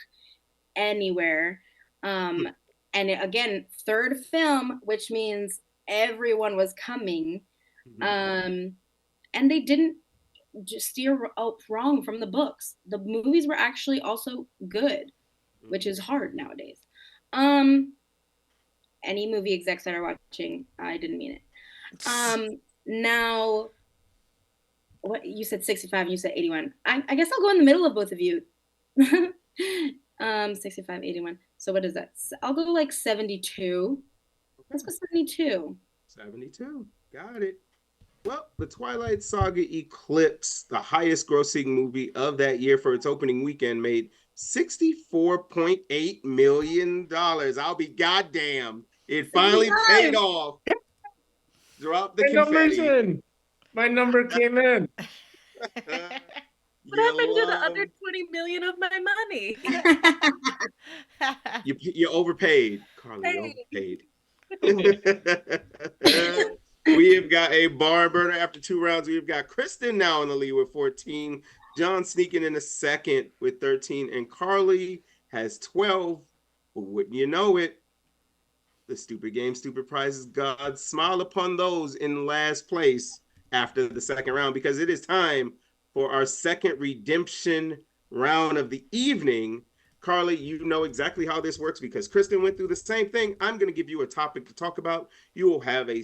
anywhere. And again, third film, which means everyone was coming. And they didn't just steer wrong from the books. The movies were actually also good, which is hard nowadays. Any movie execs that are watching, I didn't mean it. Now, what you said 65, you said 81. I guess I'll go in the middle of both of you. 65, 81. So what is that? I'll go like 72. Let's go 72. 72. Got it. Well, the Twilight Saga Eclipse, the highest grossing movie of that year for its opening weekend, made $64.8 million. I'll be goddamn. It finally paid off. Drop the confetti. My number came in. What happened to the other 20 million of my money? You overpaid, Carly. You overpaid. We have got a barn burner after 2 rounds. We've got Kristen now in the lead with 14. John sneaking in a second with 13. And Carly has 12. But wouldn't you know it? The Stupid Game, Stupid Prizes God smile upon those in last place after the second round, because it is time for our second redemption round of the evening. Carly, you know exactly how this works because Kristen went through the same thing. I'm going to give you a topic to talk about. You will have a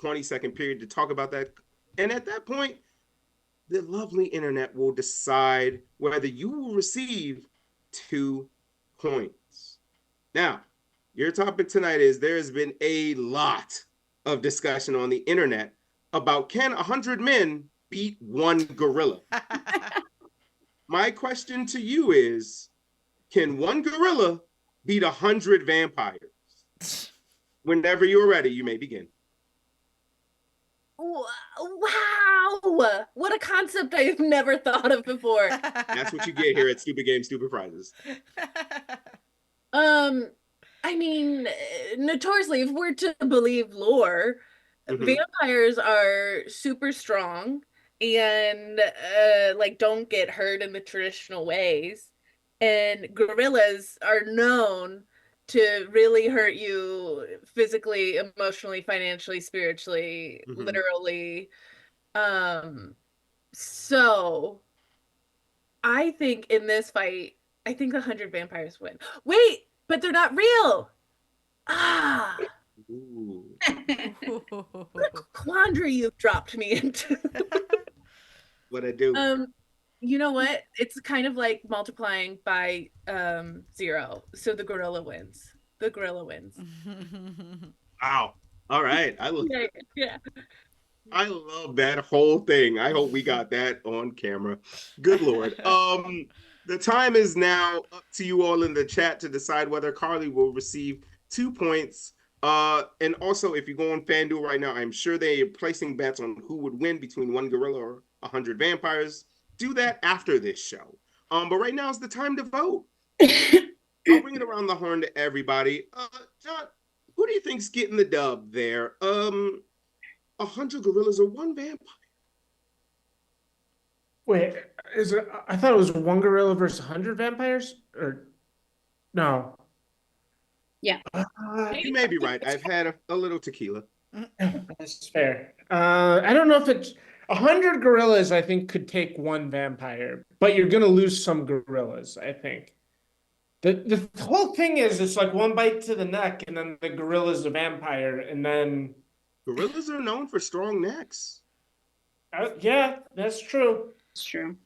20-second period to talk about that. And at that point, the lovely internet will decide whether you will receive 2 points. Now, your topic tonight is there has been a lot of discussion on the internet about can 100 men beat 1 gorilla? My question to you is, can 1 gorilla beat 100 vampires? Whenever you're ready, you may begin. Wow! What a concept I've never thought of before. That's what you get here at Stupid Game, Stupid Prizes. I mean, notoriously, if we're to believe lore, vampires are super strong and like don't get hurt in the traditional ways, and gorillas are known to really hurt you physically, emotionally, financially, spiritually, literally. So I think in this fight, I think 100 vampires win. Wait, but they're not real. Ah, Ooh. quandary you've dropped me into. What I do? You know what? It's kind of like multiplying by 0. So the gorilla wins. The gorilla wins. Wow. All right. Yeah, yeah. I love that whole thing. I hope we got that on camera. Good Lord. The time is now up to you all in the chat to decide whether Carly will receive 2 points. And also, if you go on FanDuel right now, I'm sure they are placing bets on who would win between 1 gorilla or 100 vampires. Do that after this show. But right now is the time to vote. I'll bring it around the horn to everybody. John, who do you think's getting the dub there? 100 gorillas or 1 vampire? Wait, is it? I thought it was 1 gorilla versus 100 vampires, or no? Yeah. You may be right. I've had a little tequila. That's fair. I don't know if it's 100 gorillas. I think could take 1 vampire, but you're gonna lose some gorillas. I think. The whole thing is it's like 1 bite to the neck, and then the gorilla's a vampire, and then Gorillas are known for strong necks. yeah, that's true. It's true.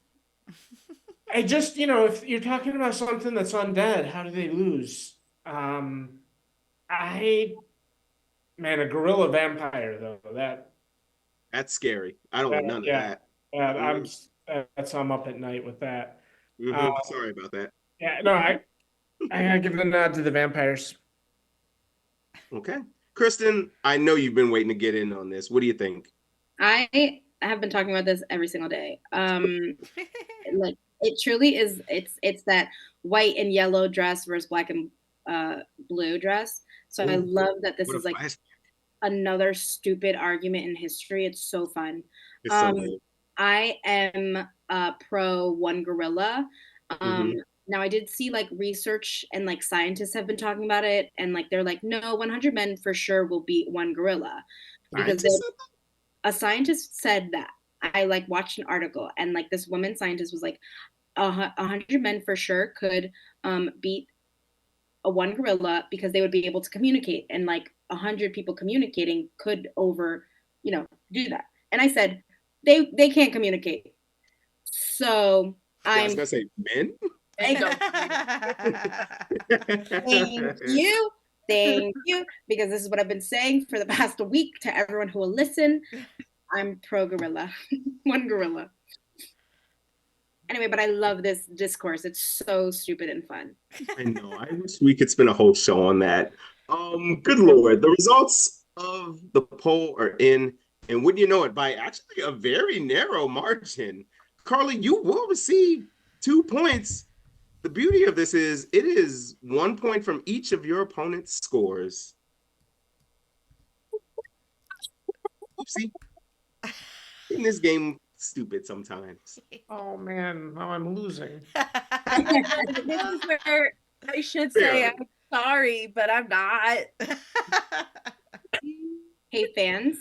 I just, if you're talking about something that's undead, how do they lose? Man, a gorilla vampire though, That's scary. I don't want none of that. I'm up at night with that. Sorry about that. Yeah, no, I give the nod to the vampires. Okay. Kristen, I know you've been waiting to get in on this. What do you think? I have been talking about this every single day. Like it truly is. It's that white and yellow dress versus black and blue dress. So I love that this is like another stupid argument in history. It's so fun. It's so good. I am pro 1 gorilla. Now I did see like research and like scientists have been talking about it, and like they're like, no, 100 men for sure will beat 1 gorilla because a scientist said that. I like watched an article, and like this woman scientist was like, 100 men for sure could beat a 1 gorilla because they would be able to communicate, and like 100 people communicating could do that. And I said they can't communicate. So I was gonna say men. Thank you, because this is what I've been saying for the past week to everyone who will listen. I'm pro gorilla, 1 gorilla. Anyway, but I love this discourse. It's so stupid and fun. I know. I wish we could spend a whole show on that. Good Lord. The results of the poll are in, and wouldn't you know it, by actually a very narrow margin. Carly, you will receive 2 points. The beauty of this is it is 1 point from each of your opponent's scores. Oopsie. In this game, stupid sometimes. Oh man, now I'm losing. This is where I should say I'm sorry, but I'm not. Hey fans,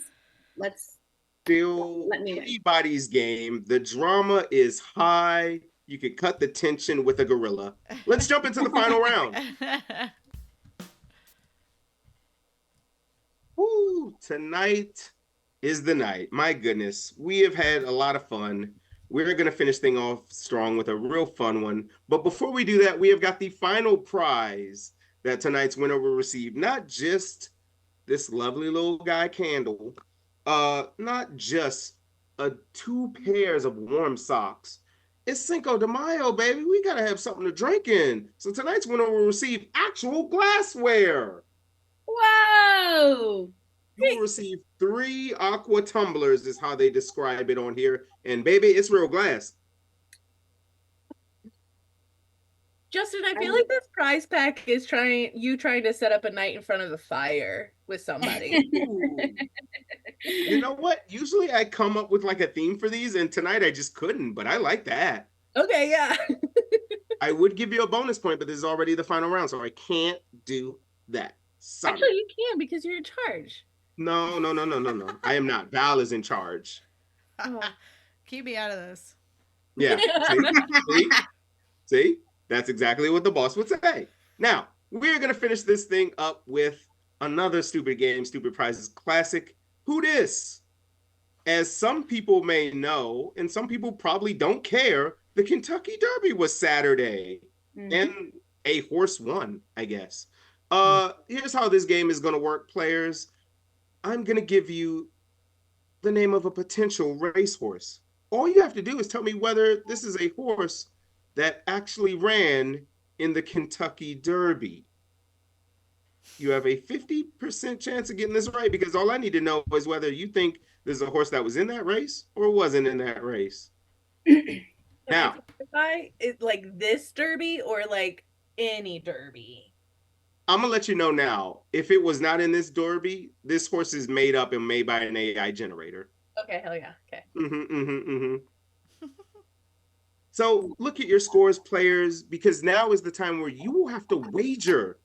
Still anybody's game. The drama is high. You could cut the tension with a gorilla. Let's jump into the final round. Woo, tonight is the night. My goodness, we have had a lot of fun. We're going to finish things off strong with a real fun one. But before we do that, we have got the final prize that tonight's winner will receive. Not just this lovely little guy candle, not just 2 pairs of warm socks. It's Cinco de Mayo, baby. We got to have something to drink in. So tonight's winner will receive actual glassware. Whoa! You will receive 3 aqua tumblers is how they describe it on here. And baby, it's real glass. Justin, I feel like this prize pack is trying to set up a night in front of the fire with somebody. You know what? Usually I come up with like a theme for these, and tonight I just couldn't, but I like that. Okay, yeah. I would give you a bonus point, but this is already the final round, so I can't do that. Sorry. Actually, you can because you're in charge. No. I am not. Val is in charge. Oh. Keep me out of this. Yeah. See? That's exactly what the boss would say. Now, we're going to finish this thing up with another stupid game, stupid prizes classic. Who dis? As some people may know, and some people probably don't care, the Kentucky Derby was Saturday. And a horse won, I guess. Here's how this game is going to work, players. I'm going to give you the name of a potential racehorse. All you have to do is tell me whether this is a horse that actually ran in the Kentucky Derby. You have a 50% chance of getting this right because all I need to know is whether you think there's a horse that was in that race or wasn't in that race. Now, is like this derby or like any derby? I'm gonna let you know now. If it was not in this derby, this horse is made up and made by an AI generator. Okay, hell yeah. Okay. So look at your scores, players, because now is the time where you will have to wager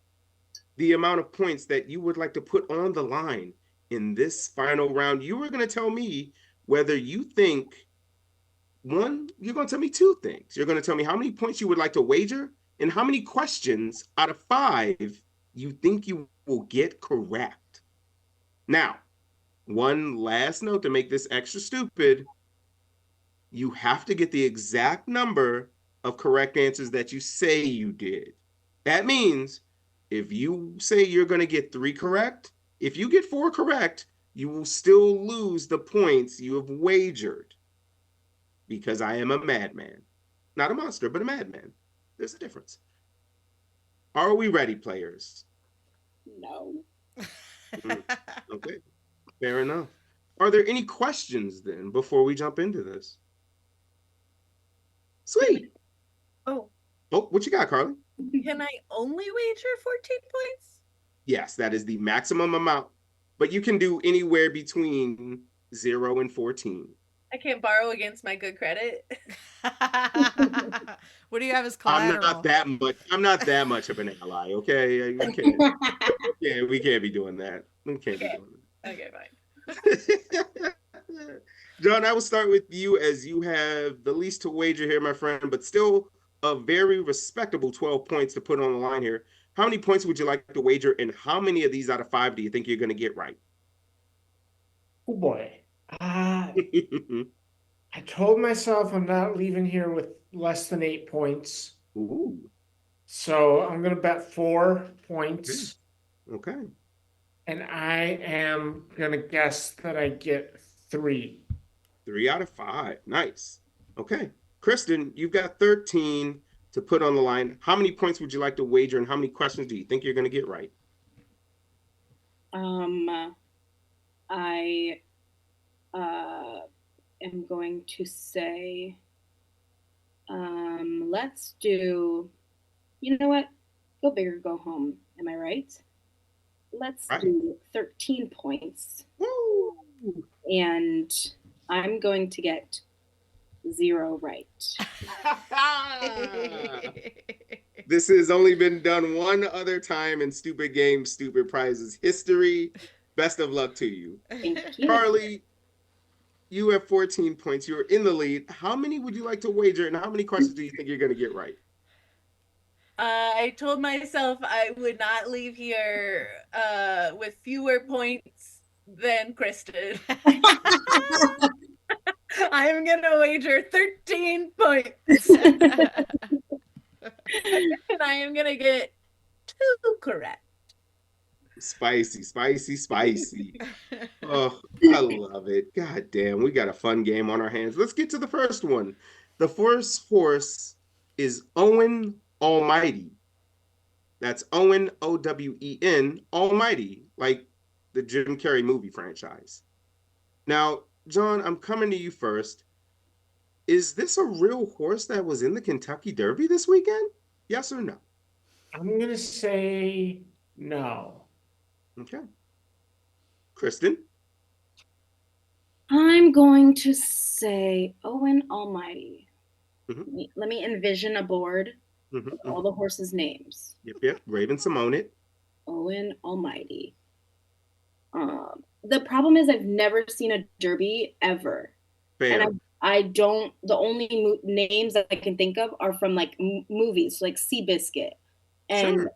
the amount of points that you would like to put on the line in this final round. You are going to tell me whether you think, one, you're going to tell me two things. You're going to tell me how many points you would like to wager and how many questions out of 5 you think you will get correct. Now, one last note to make this extra stupid. You have to get the exact number of correct answers that you say you did. That means if you say you're going to get 3 correct, if you get 4 correct, you will still lose the points you have wagered. Because I am a madman. Not a monster, but a madman. There's a difference. Are we ready, players? No. Okay, fair enough. Are there any questions then before we jump into this? Sweet. Oh, what you got, Carly? can I only wager 14 points? Yes, that is the maximum amount, but you can do anywhere between 0 and 14. I can't borrow against my good credit. What do you have as collateral? I'm not that much of an ally, okay? We can't be doing that. We can't be doing that. Okay, fine. John, I will start with you as you have the least to wager here, my friend, but still a very respectable 12 points to put on the line here. How many points would you like to wager, and how many of these out of 5 do you think you're going to get right? Oh boy. I told myself I'm not leaving here with less than 8 points. Ooh. So I'm going to bet 4 points. Okay. And I am going to guess that I get 3. 3 out of 5. Nice. Okay. Kristen, you've got 13 to put on the line. How many points would you like to wager, and how many questions do you think you're going to get right? I am going to say, let's do, you know what? Go big or go home. Am I right? Let's do 13 points. Woo! And I'm going to get 0 right. This has only been done one other time in Stupid Games, Stupid Prizes history. Best of luck to you. Thank you. Carly, you have 14 points. You're in the lead. How many would you like to wager, and how many questions do you think you're going to get right? I told myself I would not leave here with fewer points than Kristen. I'm going to wager 13 points. And I am going to get 2 correct. Spicy. Oh, I love it. God damn, we got a fun game on our hands. Let's get to the first one. The first horse is Owen Almighty. That's Owen, O-W-E-N, Almighty, like the Jim Carrey movie franchise. Now, John, I'm coming to you first. Is this a real horse that was in the Kentucky Derby this weekend? Yes or no? I'm going to say no. Okay. Kristen? I'm going to say Owen Almighty. Let me envision a board with all the horses' names. Yep. Raven Simone it. Owen Almighty. The problem is I've never seen a derby ever. Fair. And I don't, the only names that I can think of are from like movies, like Seabiscuit. And Sure.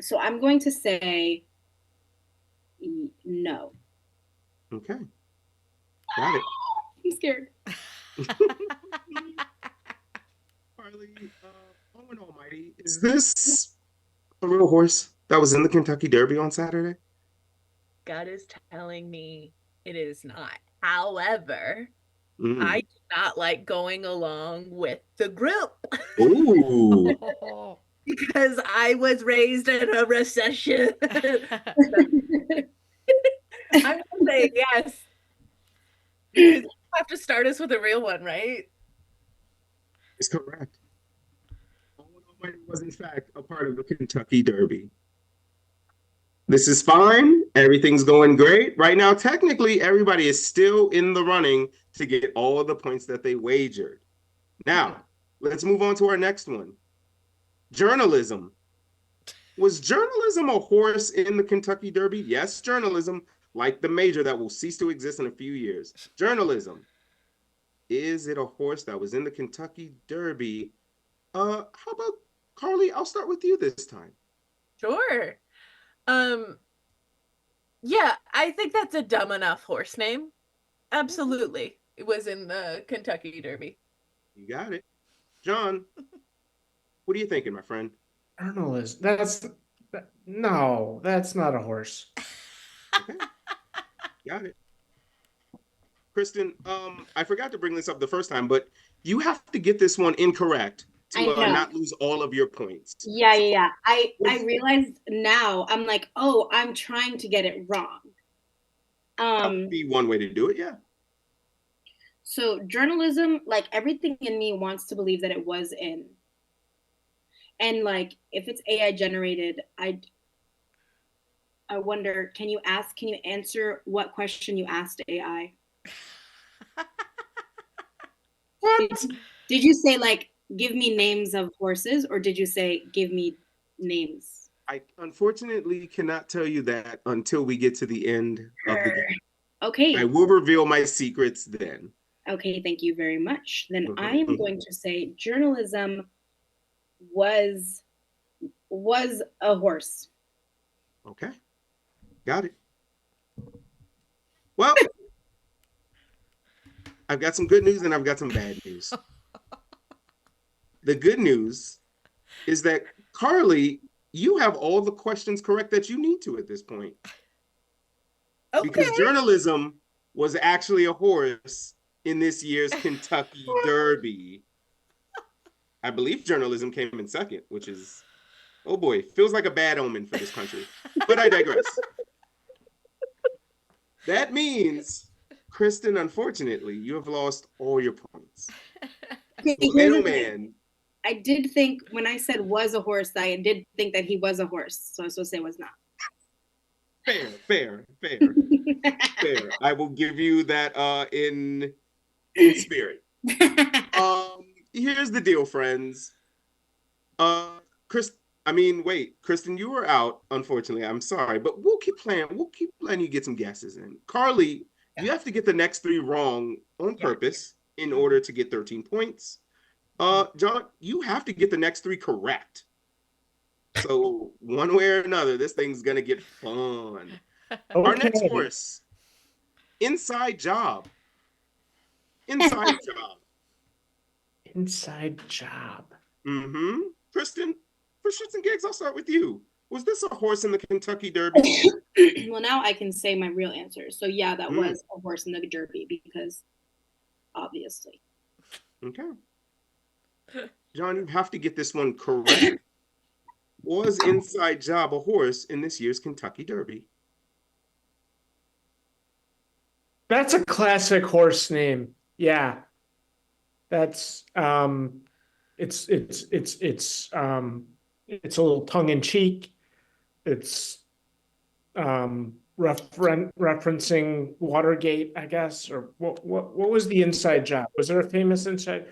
so I'm going to say no. Okay. Got it. I'm scared. Carly, Owen Almighty, is this a real horse that was in the Kentucky Derby on Saturday? God is telling me it is not. However, I do not like going along with the group. Ooh. Because I was raised in a recession. I'm gonna say yes. Because you have to start us with a real one, right? It's correct. Owen Almighty was in fact a part of the Kentucky Derby. This is fine. Everything's going great. Right now, technically, everybody is still in the running to get all of the points that they wagered. Now, let's move on to our next one. Journalism. Was journalism a horse in the Kentucky Derby? Yes, journalism, like the major that will cease to exist in a few years. Journalism. Is it a horse that was in the Kentucky Derby? How about Carly? I'll start with you this time. Sure. Yeah, I think that's a dumb enough horse name. Absolutely. It was in the Kentucky Derby. You got it. John, what are you thinking, my friend? Journalist. No, that's not a horse. Okay. Got it. Kristen, I forgot to bring this up the first time, but you have to get this one incorrect to not lose all of your points. Yeah. I realized now, I'm like, oh, I'm trying to get it wrong. That would be one way to do it, yeah. So journalism, like everything in me wants to believe that it was in. And like, if it's AI generated, I wonder, can you answer what question you asked AI? What? Did you say like, give me names of horses, or did you say, give me names? I unfortunately cannot tell you that until we get to the end of the game. Okay. I will reveal my secrets then. Okay, thank you very much. Then I am going to say journalism was a horse. Okay. Got it. Well, I've got some good news and I've got some bad news. The good news is that, Carly, you have all the questions correct that you need to at this point. Okay. Because journalism was actually a horse in this year's Kentucky Derby. I believe journalism came in second, which is, oh boy, feels like a bad omen for this country. But I digress. That means, Kristen, unfortunately, you have lost all your points. So, man. I did think when I said was a horse, I did think that he was a horse. So I was supposed to say was not. Fair. I will give you that in spirit. Here's the deal, friends. Kristen, you were out, unfortunately. I'm sorry, but we'll keep playing. We'll keep letting you get some guesses in. Carly, you have to get the next 3 wrong on purpose in order to get 13 points. John, you have to get the next 3 correct. So one way or another, this thing's gonna get fun. Okay. Our next horse, Inside Job. Inside Job. Kristen, for shits and gigs, I'll start with you. Was this a horse in the Kentucky Derby? Well, now I can say my real answer. So yeah, that was a horse in the Derby because obviously. Okay. John, you have to get this one correct. Was Inside Job a horse in this year's Kentucky Derby? That's a classic horse name. Yeah. That's it's a little tongue in cheek. It's referencing Watergate, I guess, or what was the inside job? Was there a famous inside?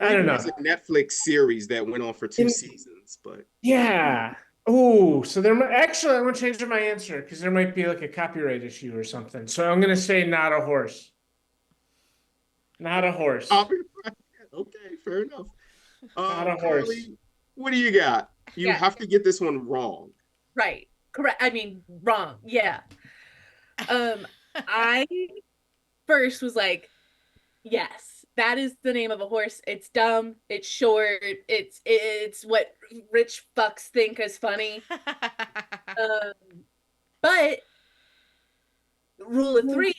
I don't know. It's a Netflix series that went on for 2 seasons, but Yeah. Oh, so actually I'm gonna change my answer because there might be like a copyright issue or something. So I'm gonna say not a horse. Not a horse. okay, fair enough. Not a horse. Carly, what do you got? You Yeah. have to get this one wrong. Right. Correct. I mean, wrong. Yeah. I first was like, yes, that is the name of a horse. It's dumb. It's short. It's what rich fucks think is funny. But rule of three,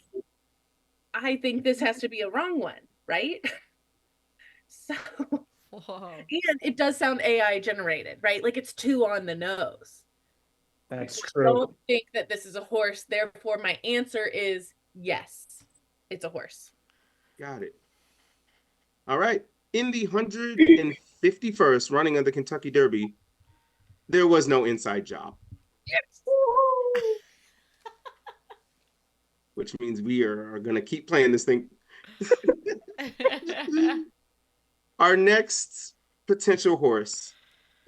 I think this has to be a wrong one, right? So, Whoa. and it does sound AI generated, right? Like it's too on the nose. That's I true. don't think that this is a horse. Therefore, my answer is yes, it's a horse. Got it. All right. In the 151st running of the Kentucky Derby, there was no inside job. Yes. Which means we are going to keep playing this thing. Our next potential horse,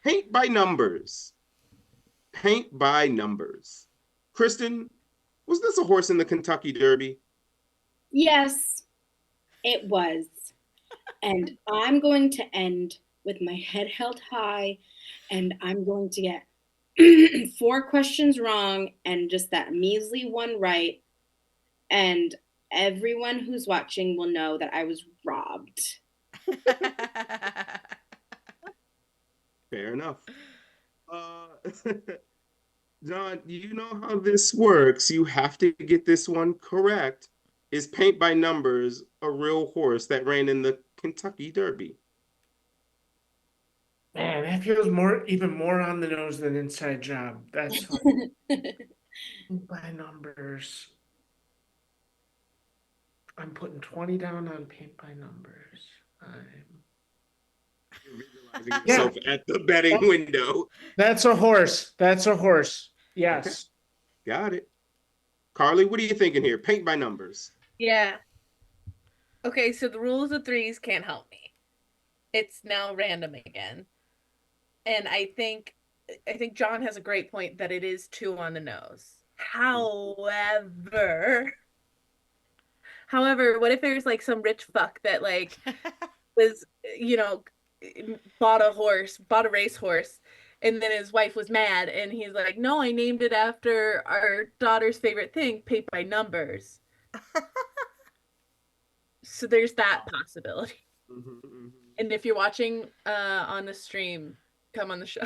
paint by numbers. Paint by numbers. Kristen, was this a horse in the Kentucky Derby? Yes, it was. And I'm going to end with my head held high, and I'm going to get 4 questions wrong and just that measly one right. And everyone who's watching will know that I was robbed. Fair enough. John, you know how this works. You have to get this one correct. Is paint by numbers a real horse that ran in the Kentucky Derby? Man, that feels even more on the nose than inside job. That's by numbers. I'm putting 20 down on paint by numbers. You're visualizing yourself at the betting window. That's a horse. That's a horse. Yes. Okay. Got it. Carly, what are you thinking here? Paint by numbers. Yeah. Okay, so the rules of threes can't help me. It's now random again. And I think John has a great point that it is too on the nose. However, what if there's like some rich fuck that like was, bought a racehorse, and then his wife was mad and he's like, no, I named it after our daughter's favorite thing, paint by numbers. So there's that possibility. And if you're watching on the stream, come on the show.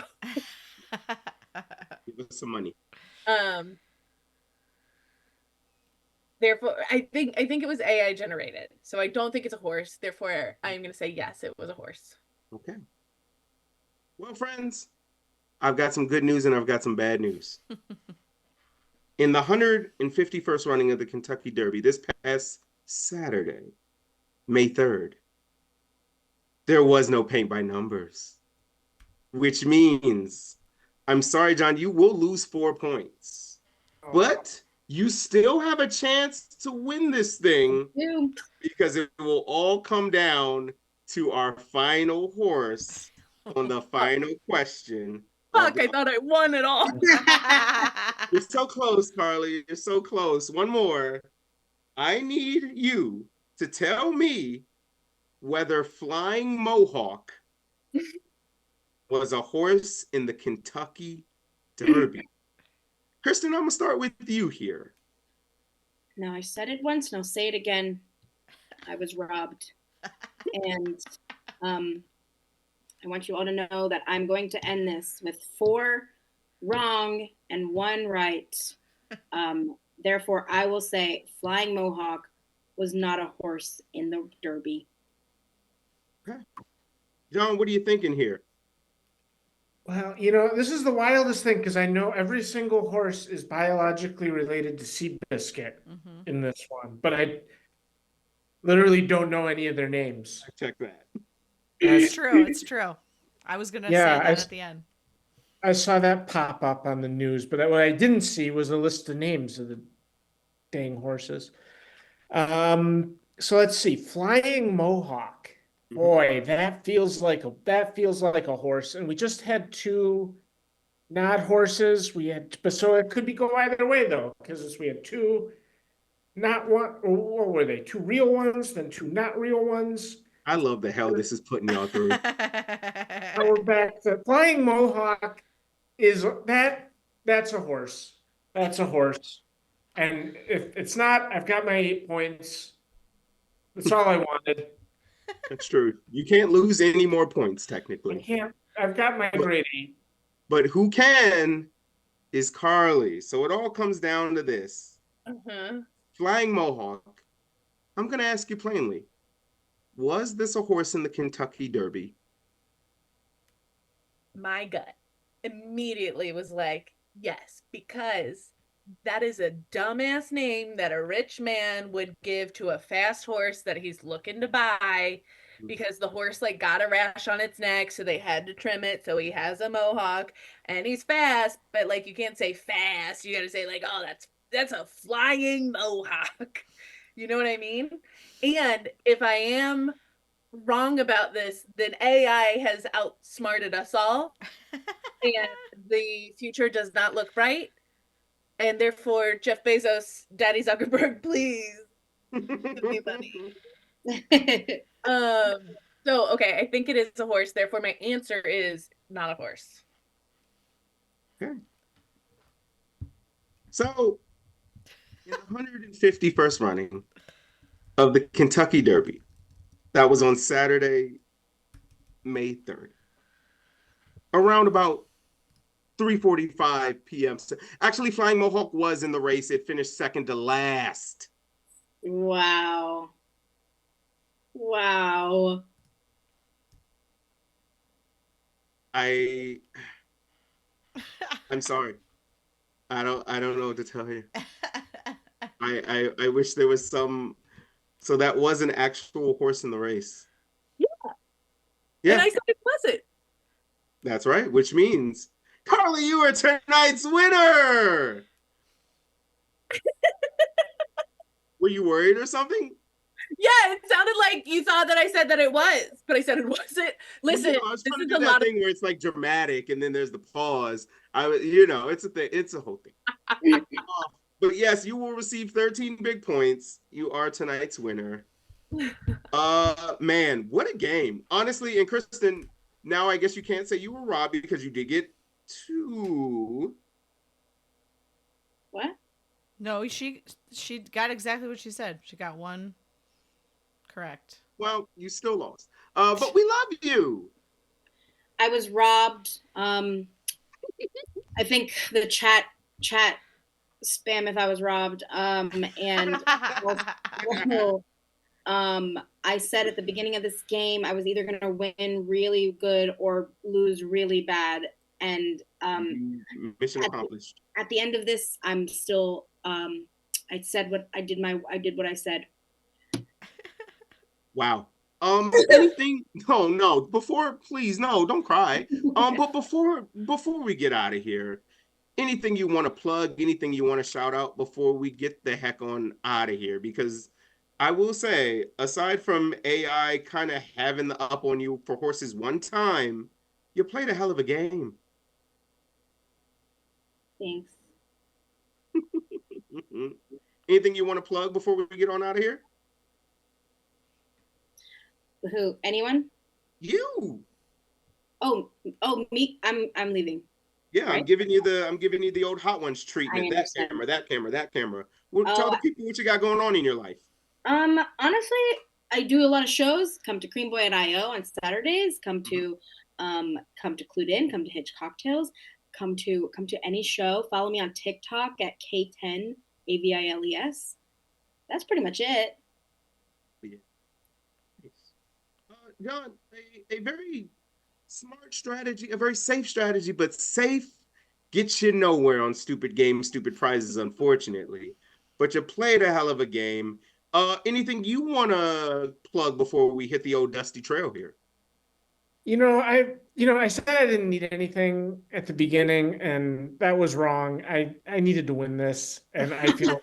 Give us some money. Therefore, I think it was AI generated. So I don't think it's a horse. Therefore, I'm going to say yes, it was a horse. Okay. Well, friends, I've got some good news and I've got some bad news. In the 151st running of the Kentucky Derby this past Saturday, May 3rd, there was no paint by numbers, which means, I'm sorry, John, you will lose 4 points, but you still have a chance to win this thing because it will all come down to our final horse on the final question. Fuck, I thought I won it all. You're so close, Carly. You're so close. One more. I need you to tell me whether Flying Mohawk was a horse in the Kentucky Derby. Kristen, I'm going to start with you here. Now, I said it once and I'll say it again. I was robbed. And I want you all to know that I'm going to end this with 4 wrong and 1 right. Therefore, I will say Flying Mohawk was not a horse in the Derby. Okay. John, what are you thinking here? Well, this is the wildest thing because I know every single horse is biologically related to Seabiscuit in this one, but I literally don't know any of their names. Check that. It's true. It's true. I was going to say that at the end. I saw that pop up on the news, but what I didn't see was a list of names of the dang horses. So let's see. Flying Mohawk. Boy, that feels like a horse. And we just had two not horses. But so it could go either way though, because we had two not one, or what were they? Two real ones, then two not real ones. I love the hell this is putting y'all through. Now we're back to Flying Mohawk. That's a horse. That's a horse. And if it's not, I've got my 8 points. That's all I wanted. That's true. You can't lose any more points, I technically. can't. I've got my grade 8. But who can is Carly. So it all comes down to this. Flying Mohawk. I'm going to ask you plainly. Was this a horse in the Kentucky Derby? My gut immediately was like, yes, because that is a dumbass name that a rich man would give to a fast horse that he's looking to buy because the horse like got a rash on its neck, so they had to trim it. So he has a mohawk and he's fast, but like you can't say fast. You got to say like, oh, that's a flying mohawk. You know what I mean? And if I am wrong about this, then AI has outsmarted us all, and the future does not look bright. And therefore, Jeff Bezos, Daddy Zuckerberg, please give me money. So okay, I think it is a horse. Therefore, my answer is not a horse. Okay. So, in the 151st running of the Kentucky Derby, that was on Saturday, May 3rd, around about 3:45 p.m. Actually, Flying Mohawk was in the race. It finished second to last. Wow. I'm sorry. I don't know what to tell you. I wish there was some. So that was an actual horse in the race. Yeah. And I said it wasn't. That's right, which means, Carly, you are tonight's winner. Were you worried or something? Yeah, it sounded like you thought that I said that it was, but I said it wasn't. Listen, I was this trying is to a do that lot thing where it's like dramatic and then there's the pause. It's a thing. It's a whole thing. But yes, you will receive 13 big points. You are tonight's winner. Man, what a game. Honestly, and Kristen, now I guess you can't say you were robbed because you did get 2. What? No, she got exactly what she said. She got 1 correct. Well, you still lost. But we love you. I was robbed. I think the chat spam if I was robbed. And also, I said at the beginning of this game I was either going to win really good or lose really bad. And mission accomplished. At the end of this, I'm still. I said what I did. I did what I said. Wow. Anything? No. Please, no, don't cry. But before we get out of here, anything you want to plug? Anything you want to shout out before we get the heck on out of here? Because I will say, aside from AI kind of having the up on you for horses one time, you played a hell of a game. Thanks. Anything you want to plug before we get on out of here? Who? Anyone? You. Oh, me. I'm leaving. Yeah, right? I'm giving you the old Hot Ones treatment. That camera. Well, tell the people what you got going on in your life. Honestly, I do a lot of shows. Come to Cream Boy at IO on Saturdays. Come to Clued In. Come to Hitch Cocktails. Come to any show. Follow me on TikTok at K10 Aviles. That's pretty much it. Yeah. John, a very smart strategy, a very safe strategy, but safe gets you nowhere on stupid games, stupid prizes, unfortunately. But you played a hell of a game. Anything you want to plug before we hit the old dusty trail here? I said I didn't need anything at the beginning, and that was wrong. I needed to win this, and I feel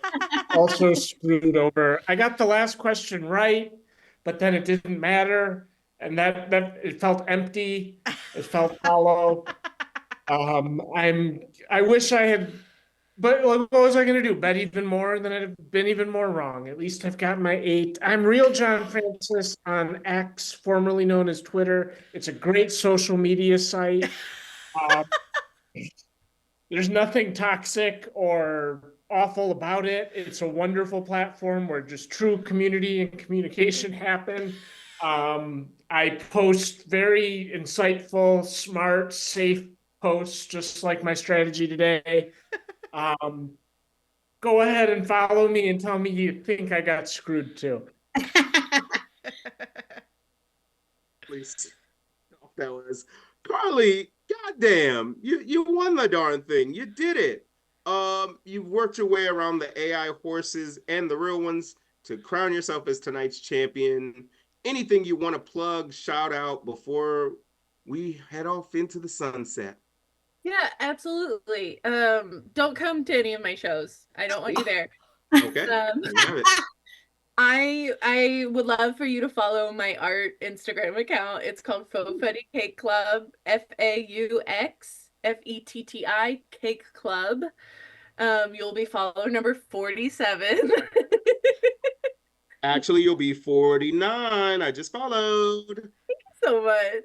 also screwed over. I got the last question right, but then it didn't matter, and that it felt empty. It felt hollow. I wish I had, but like, what was I going to do? Bet even more? Than I'd have been even more wrong. At least I've got my 8. I'm Real John Francis on X, formerly known as Twitter. It's a great social media site. Uh, there's nothing toxic or awful about it. It's a wonderful platform where just true community and communication happen. I post very insightful, smart, safe posts, just like my strategy today. Um, Go ahead and follow me and tell me you think I got screwed too. Please. That was Carly. Goddamn, you won the darn thing. You did it. You've worked your way around the AI horses and the real ones to crown yourself as tonight's champion. Anything you want to plug, shout out before we head off into the sunset? Yeah, absolutely. Don't come to any of my shows. I don't want you there. Okay, Um, there you have it. I would love for you to follow my art Instagram account. It's called Faux Fetty Cake Club, FAUXFETTI Cake Club. You'll be follower number 47. Actually, you'll be 49. I just followed. So much.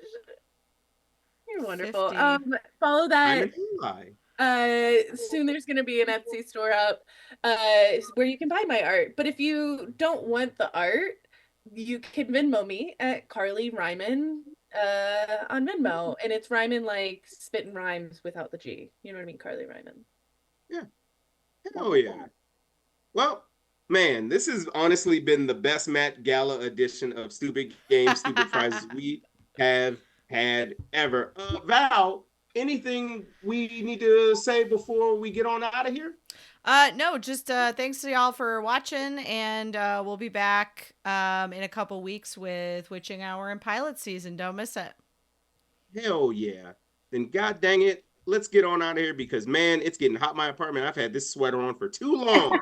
You're wonderful. 50. Follow I'm that. an Eli. Soon there's going to be an Etsy store up where you can buy my art. But if you don't want the art, you can Venmo me at Carly Reiman on Venmo. And it's Ryman like spitting rhymes without the G. You know what I mean? Carly Reiman. Yeah. Hell yeah. Well, man, this has honestly been the best Met Gala edition of Stupid Games, Stupid Prizes we have had ever. Val, anything we need to say before we get on out of here? No, just thanks to y'all for watching, and we'll be back in a couple weeks with Witching Hour and Pilot Season. Don't miss it. Hell yeah. Then god dang it, let's get on out of here because man, it's getting hot in my apartment. I've had this sweater on for too long.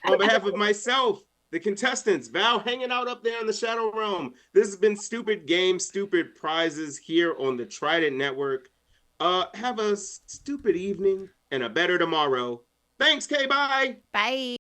On behalf of myself, the contestants, Val hanging out up there in the Shadow Realm. This has been Stupid Games, Stupid Prizes here on the Trident Network. Have a stupid evening and a better tomorrow. Thanks, K. Bye. Bye.